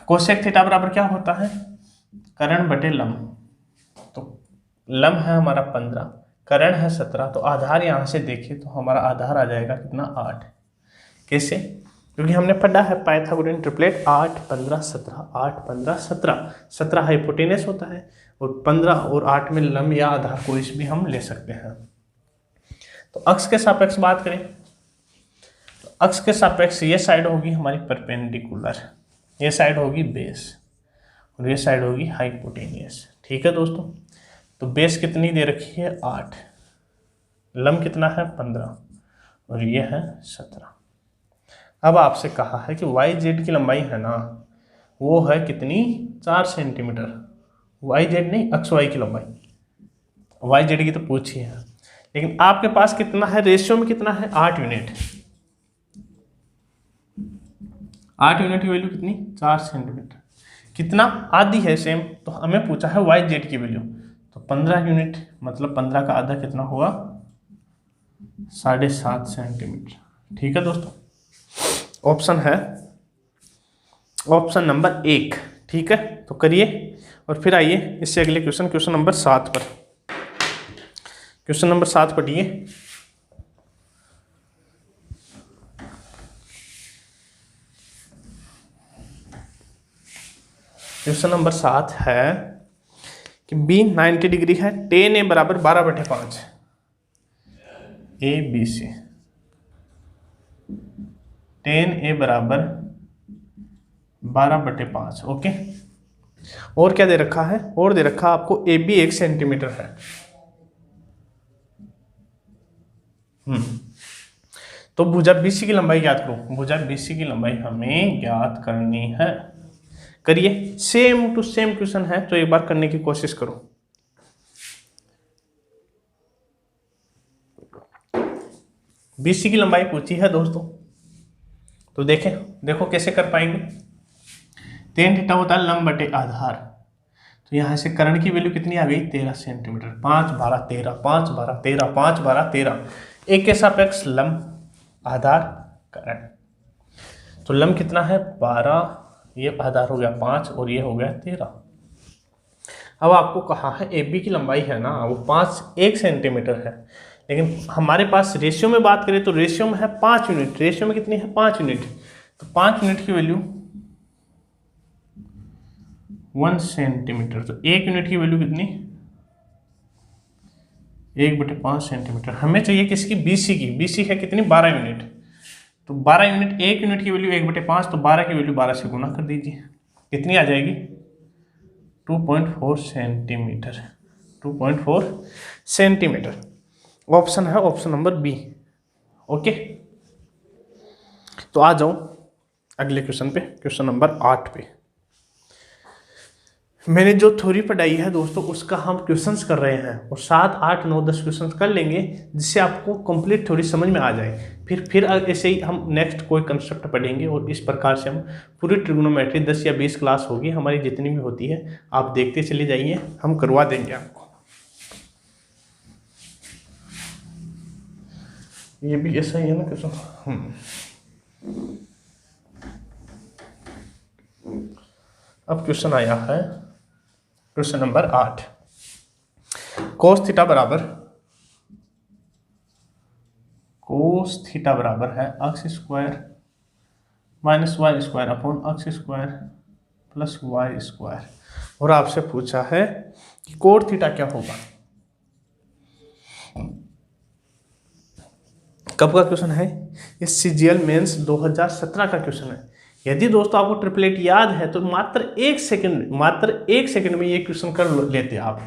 कोसेक थीटा बराबर क्या होता है? कर्ण बटे लंब। तो लंब है हमारा 15, कर्ण है 17, तो आधार यहाँ से देखिए तो हमारा आधार आ जाएगा कितना? 8। कैसे? क्योंकि हमने पढ़ा है पाइथागोरियन ट्रिपलेट 8 15 17, 8 15 17। 17 हाइपोटेनस होता है और 15 और 8 में लंब या आधार कोई भी हम ले सकते हैं। तो अक्ष के सापेक्ष बात करें, तो अक्ष के सापेक्ष ये साइड होगी हमारी परपेंडिकुलर, ये साइड होगी बेस और ये साइड होगी हाइपोटेनियस। ठीक है दोस्तों, तो बेस कितनी दे रखी है? 8, लंब कितना है? 15 और ये है 17। अब आपसे कहा है कि वाई जेड की लंबाई है ना, वो है कितनी? 4 सेंटीमीटर। वाई जेड नहीं, अक्स वाई की लंबाई, वाई जेड की तो पूछी है, लेकिन आपके पास कितना है? रेशियो में कितना है? 8 यूनिट। 8 यूनिट की वैल्यू कितनी? 4 सेंटीमीटर। कितना? आधी है सेम, तो हमें पूछा है वाई जेड की वैल्यू, तो 15 यूनिट, मतलब 15 का आधा कितना हुआ? 7.5 सेंटीमीटर। ठीक है दोस्तों, ऑप्शन है ऑप्शन नंबर 1। ठीक है, तो करिए और फिर आइए इससे अगले क्वेश्चन नंबर 7 पर। क्वेश्चन नंबर 7 पढ़िए। क्वेश्चन नंबर 7 है कि बी 90 डिग्री है, tan A बराबर 12/5 ABC, tan A बराबर 12/5। ओके, और क्या दे रखा है? और दे रखा आपको AB 1 सेंटीमीटर है। तो भुजा BC की लंबाई ज्ञात करो। भुजा BC की लंबाई हमें ज्ञात करनी है। करिए, सेम टू सेम क्वेश्चन है, तो एक बार करने की कोशिश करो। BC की लंबाई पूछी है दोस्तों, तो देखो कैसे कर पाएंगे। tan थीटा होता है लंब बटे आधार, तो यहाँ से कर्ण की वैल्यू कितनी आ गई? 13 सेंटीमीटर। 5 12 13, 5 12 13, 5 12 13। एक के सापेक्ष लंब, आधार, कर्ण। तो लंब कितना है? 12, ये आधार हो गया 5 और ये हो गया 13। अब आपको कहा है AB की लंबाई है ना, वो 1 सेंटीमीटर है, लेकिन हमारे पास रेशियो में बात करें तो रेशियो में है 5 यूनिट। रेशियो में कितनी है? 5 यूनिट। तो 5 यूनिट की वैल्यू 1 सेंटीमीटर, तो 1 यूनिट की वैल्यू कितनी? 1/5 सेंटीमीटर। हमें चाहिए किसकी? BC की। BC है कितनी? 12 यूनिट। तो 12 यूनिट, 1 यूनिट की वैल्यू 1/5, तो 12 की वैल्यू 12 से गुना कर दीजिए, कितनी आ जाएगी? 2.4 सेंटीमीटर। 2.4 सेंटीमीटर। ऑप्शन है ऑप्शन नंबर बी। ओके, तो आ जाओ अगले क्वेश्चन पे, क्वेश्चन नंबर 8 पे। मैंने जो थ्योरी पढ़ाई है दोस्तों, उसका हम क्वेश्चंस कर रहे हैं और 7 8 9 10 क्वेश्चंस कर लेंगे, जिससे आपको कंप्लीट थ्योरी समझ में आ जाए। फिर ऐसे ही हम नेक्स्ट कोई कंसेप्ट पढ़ेंगे और इस प्रकार से हम पूरी ट्रिग्नोमेट्री 10 या 20 क्लास होगी हमारी, जितनी भी होती है आप देखते चले जाइए, हम करवा देंगे आपको। ये भी ऐसा ही है ना क्वेश्चन। अब क्वेश्चन आया है क्वेश्चन नंबर 8। कोस थीटा बराबर है x square minus y square upon x square plus y square, और आपसे पूछा है कि कोट थीटा क्या होगा। कब का क्वेश्चन है? ये CGL मेंस 2017 का क्वेश्चन है। यदि दोस्तों आपको ट्रिपलेट याद है तो मात्र एक सेकंड में ये क्वेश्चन कर लेते आप।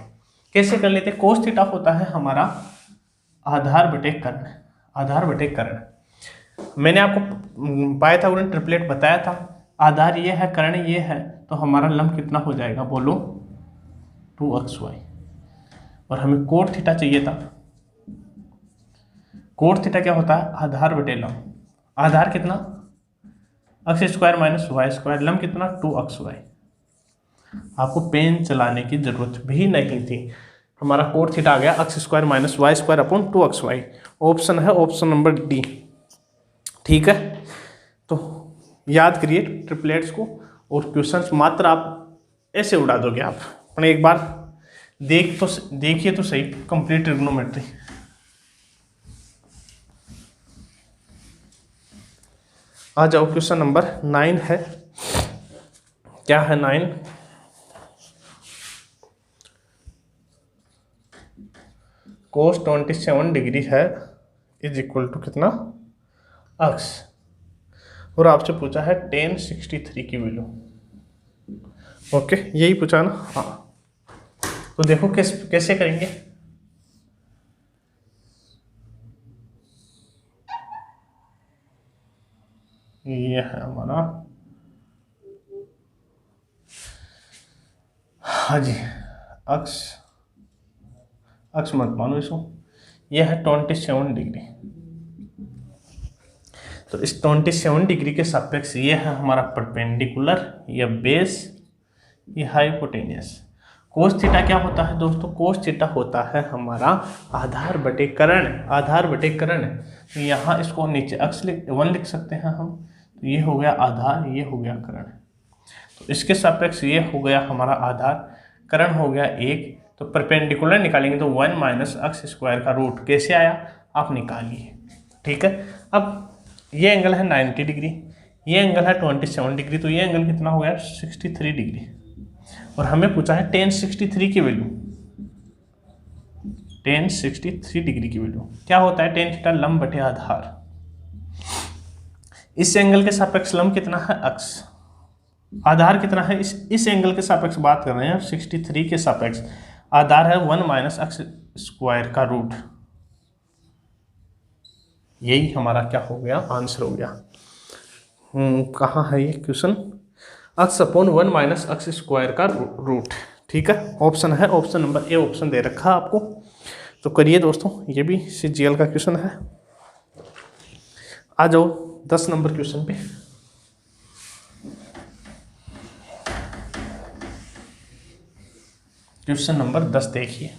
कैसे कर लेते? कोस थीटा होता है हमारा आधार बटे कर्ण। मैंने आपको पाइथागोरन ट्रिपलेट बताया था, आधार ये है, कर्ण ये है, तो हमारा लंब कितना हो जाएगा बोलो? 2xy। और हमें कोट थीटा चाहिए था। कोट थीटा क्या होता है? आधार बटे लंब। आधार कितना? X square minus y square, लंब कितना? 2xy। आपको पेन चलाने की जरूरत भी नहीं थी, हमारा कोट थीटा आ गया x square minus y square upon 2xy। Option है ऑप्शन नंबर डी। ठीक है, तो याद करिए ट्रिपलेट्स को, और क्वेश्चंस मात्र आप ऐसे उड़ा दोगे आप। अपने एक बार देखिए तो सही कंप्लीट ट्रिग्नोमेट्री। आ जाओ, क्वेश्चन नंबर 9 है। क्या है 9? कोस 27 डिग्री है इज इक्वल टू कितना? एक्स। और आपसे पूछा है tan 63 की वैल्यू। ओके, यही पूछा ना? हाँ, तो देखो कैसे करेंगे। ये है हमारा, हाँ जी, अक्स मत मानो इसको, यह है 27 डिग्री। तो इस 27 डिग्री के सापेक्ष ये है हमारा परपेंडिकुलर, या बेस, ये हाइपोटेनियस। कोस थीटा क्या होता है दोस्तों? कोस थीटा होता है हमारा आधार बटे कर्ण। आधार बटे कर्ण, तो यहाँ इसको नीचे अक्स 1 लिख सकते हैं हम। तो ये हो गया आधार, ये हो गया कर्ण। तो इसके सापेक्ष ये हो गया हमारा आधार, कर्ण हो गया 1। तो परपेंडिकुलर निकालेंगे तो 1 माइनस एक्स स्क्वायर का रूट कैसे आया आप निकालिए। ठीक है, अब ये एंगल है 90 डिग्री, ये एंगल है 27 डिग्री, तो ये एंगल कितना हो गया? 63 डिग्री। और हमें पूछा है tan 63 की वैल्यू। tan 63 डिग्री की वैल्यू क्या होता है? tan थीटा लंब बटे आधार। इस एंगल के सापेक्ष लंब कितना है? x। आधार कितना है? इस एंगल के सापेक्ष बात कर रहे हैं, 63 के सापेक्ष आधार है 1 माइनस एक्स स्क्वायर का रूट। यही हमारा क्या हो गया? आंसर हो गया। कहाँ है ये question? X upon 1 minus x square का रूट। ठीक है, ऑप्शन है ऑप्शन नंबर ए, ऑप्शन दे रखा है आपको। तो करिए दोस्तों, ये भी CGL का क्वेश्चन है। आ जाओ 10 नंबर क्वेश्चन पे। क्वेश्चन नंबर 10 देखिए।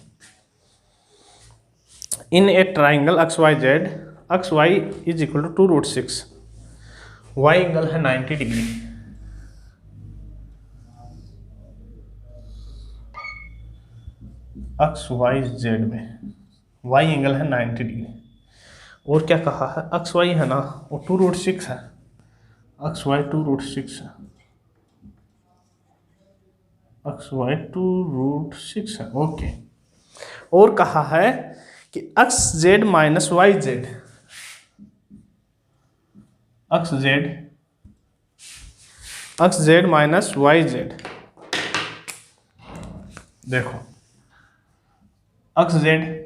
In a triangle X Y Z, X Y is equal to 2√6, Y angle है 90 डिग्री। एक्स वाई जेड में वाई एंगल है 90 डिग्री। और क्या कहा है? एक्स वाई है ना, वो 2√6 है। एक्स वाई 2√6 है, एक्स वाई 2√6 है। ओके, और कहा है कि X Z minus Y Z, X Z minus Y Z. देखो, X Z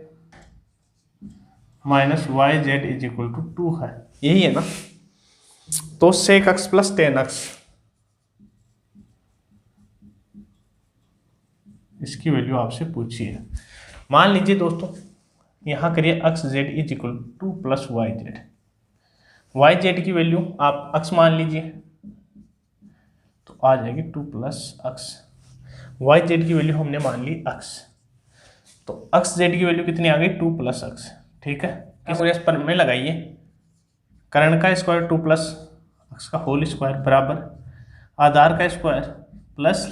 minus Y Z is equal to 2 है, यही है ना? तो sec x plus tan x, इसकी वैल्यू आपसे पूछी है। मान लीजिए दोस्तों, यहां करिए X Z is equal to plus Y Z. Y Z की वैल्यू आप x मान लीजिए, तो आ जाएगी 2 प्लस एक्स। वाई जेड की वैल्यू हमने मान ली x, तो एक्स जेड की वैल्यू कितनी आ गई? 2 प्लस एक्स। ठीक है, किस पर में लगाइए, कर्ण का स्क्वायर 2 प्लस एक्स का होल स्क्वायर बराबर आधार का स्क्वायर प्लस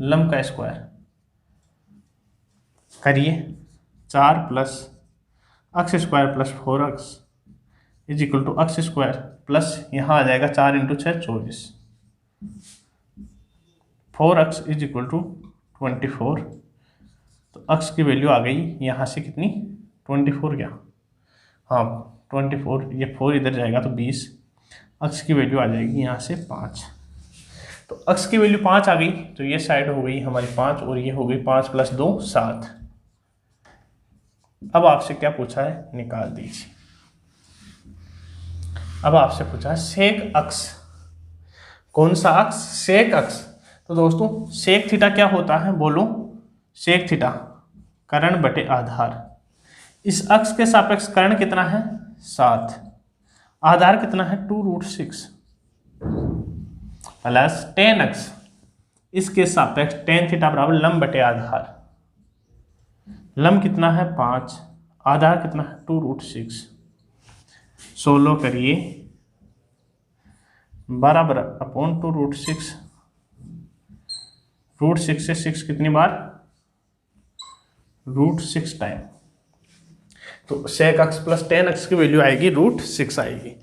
लंब का स्क्वायर। करिए 4 plus x square plus 4x is equal to x square plus यहाँ आ जाएगा 4 into 6 24, 4x is equal to 24। तो x की वैल्यू आ गई यहाँ से कितनी? 24 क्या? हाँ 24, ये 4 इधर जाएगा तो 20। x की वैल्यू आ जाएगी यहाँ से 5। तो x की वैल्यू 5 आ गई, तो ये साइड हो गई हमारी 5 और ये हो गई 5 प्लस 2 7। अब आपसे क्या पूछा है? निकाल दीजिए। अब आपसे पूछा है सेक अक्स। कौन सा अक्स? सेक अक्स। तो दोस्तों सेक थीटा क्या होता है? बोलो, सेक थीटा कर्ण बटे आधार। इस अक्ष के सापेक्ष कर्ण कितना है 7, आधार कितना है 2√6 प्लस tan x इसके सापेक्ष tan थीटा बराबर लंब बटे आधार। लंब कितना है 5, आधार कितना है 2√6। 16 करिए बराबर अपॉन 2√6, √6 से 6 कितनी बार √6 टाइम, तो sec x plus tan x की वैल्यू आएगी √6 आएगी।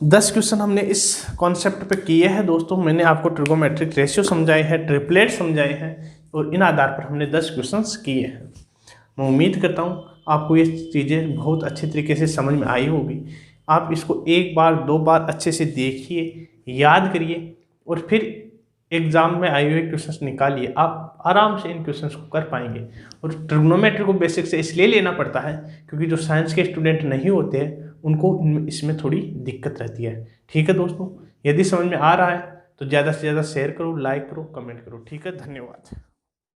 10 क्वेश्चन हमने इस कॉन्सेप्ट पे किए हैं दोस्तों। मैंने आपको ट्रिगोमेट्रिक रेशियो समझाए हैं, ट्रिपलेट समझाए हैं और इन आधार पर हमने 10 क्वेश्चंस किए हैं। मैं उम्मीद करता हूँ आपको ये चीज़ें बहुत अच्छे तरीके से समझ में आई होगी। आप इसको एक बार 2 बार अच्छे से देखिए, याद करिए और फिर एग्जाम में आए हुए क्वेश्चंस निकालिए। आप आराम से इन क्वेश्चंस को कर पाएंगे। और ट्रिग्नोमेट्री को बेसिक से इसलिए लेना पड़ता है क्योंकि जो साइंस के स्टूडेंट नहीं होते हैं उनको इसमें थोड़ी दिक्कत रहती है। ठीक है दोस्तों, यदि समझ में आ रहा है तो ज़्यादा से ज़्यादा शेयर करो, लाइक करो, कमेंट करो। ठीक है, धन्यवाद।